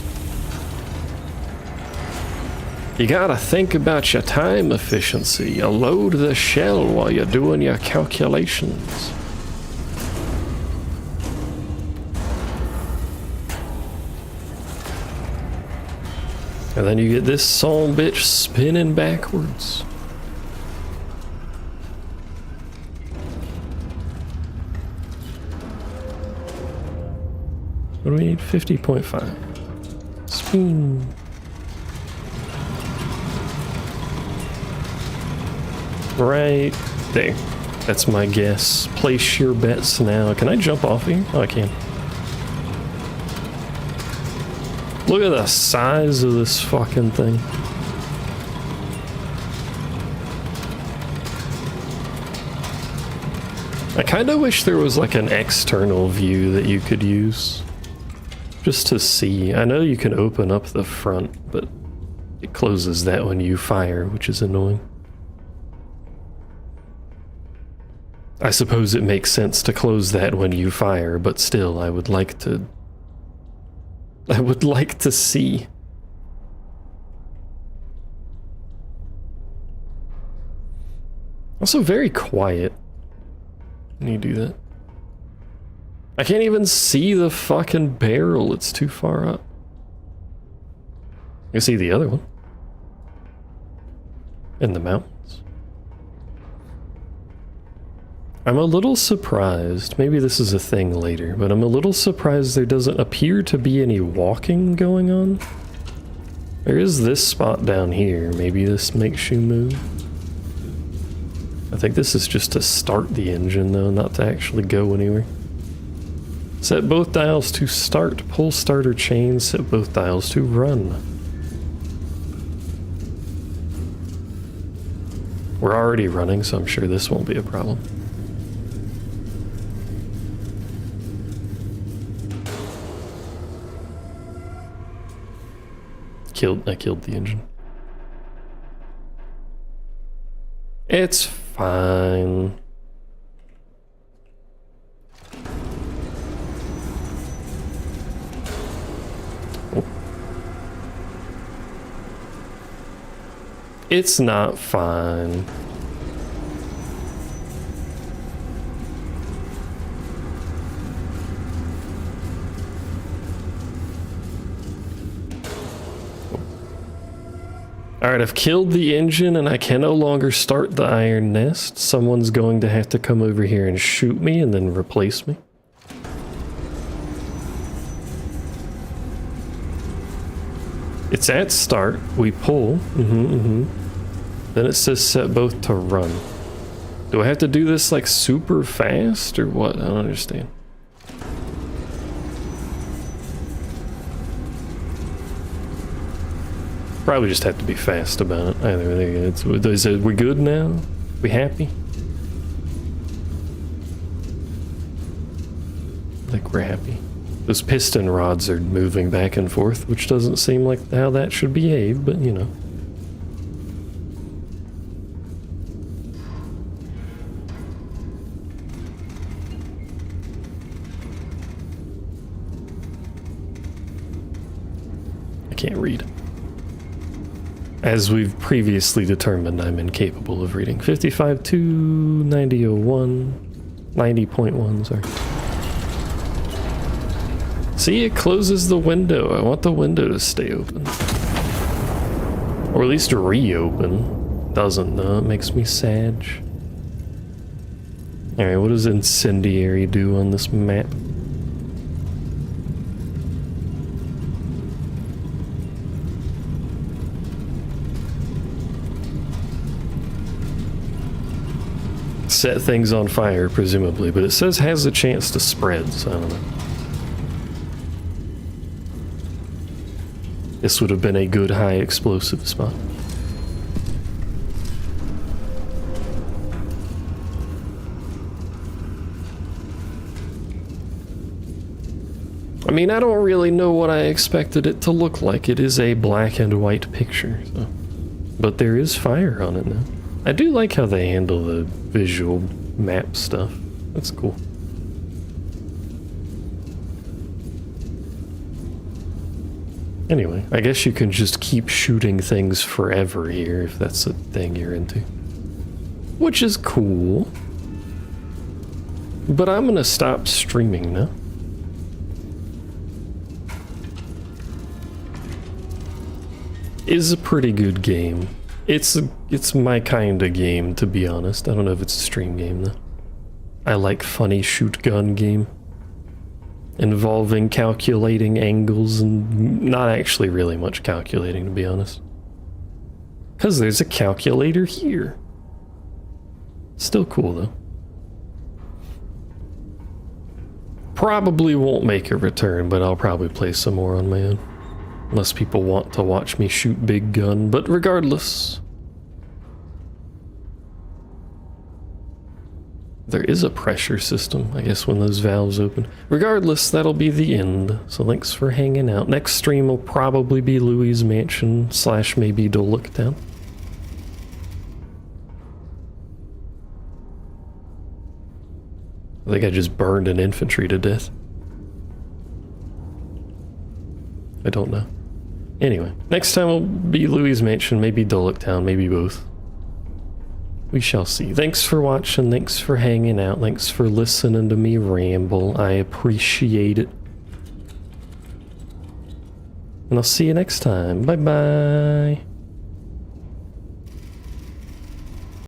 You gotta think about your time efficiency. You load the shell while you're doing your calculations. And then you get this son bitch spinning backwards. What do we need? 50.5. Spin. Right there. That's my guess. Place your bets now. Can I jump off here? Oh, I can. Look at the size of this fucking thing. I kind of wish there was like an external view that you could use. Just to see. I know you can open up the front, but it closes that when you fire, which is annoying. I suppose it makes sense to close that when you fire, but still, I would like to see. Also very quiet when you do that. I can't even see the fucking barrel, it's too far up. You can see the other one. In the mountains. I'm a little surprised, maybe this is a thing later, but I'm a little surprised there doesn't appear to be any walking going on. There is this spot down here, maybe this makes you move. I think this is just to start the engine though, not to actually go anywhere. Set both dials to start, pull starter chain, set both dials to run. We're already running, so I'm sure this won't be a problem. I killed the engine. It's fine. Oh. It's not fine. Alright, I've killed the engine and I can no longer start the iron nest. Someone's going to have to come over here and shoot me and then replace me. It's at start. We pull. Then it says set both to run. Do I have to do this like super fast or what? I don't understand. Probably just have to be fast about it. Either way, is it, we good now? We happy? I think we're happy. Those piston rods are moving back and forth, which doesn't seem like how that should behave, but you know. I can't read. As we've previously determined, I'm incapable of reading. 55 to 90.01, 90.1, sorry. See, it closes the window. I want the window to stay open. Or at least reopen. Doesn't though, it makes me sad. Alright, what does incendiary do on this map? set things on fire, presumably, but it says has a chance to spread, so I don't know. This would have been a good high explosive spot. I mean, I don't really know what I expected it to look like. It is a black and white picture, so. But there is fire on it now. I do like how they handle the visual map stuff. That's cool. Anyway, I guess you can just keep shooting things forever here if that's a thing you're into. Which is cool. But I'm gonna stop streaming now. Is a pretty good game. It's my kind of game, to be honest. I don't know if it's a stream game though. I like funny shoot gun game involving calculating angles and not actually really much calculating, to be honest. Cause there's a calculator here. Still cool though. Probably won't make a return, but I'll probably play some more on my own. Unless people want to watch me shoot big gun, but regardless. There is a pressure system, I guess, when those valves open. Regardless, that'll be the end. So thanks for hanging out. Next stream will probably be Louis' Mansion / maybe Dolok Town. I think I just burned an infantry to death. I don't know. Anyway, next time will be Louis' Mansion, maybe Dolok Town, maybe both. We shall see. Thanks for watching, thanks for hanging out, thanks for listening to me ramble. I appreciate it. And I'll see you next time. Bye-bye.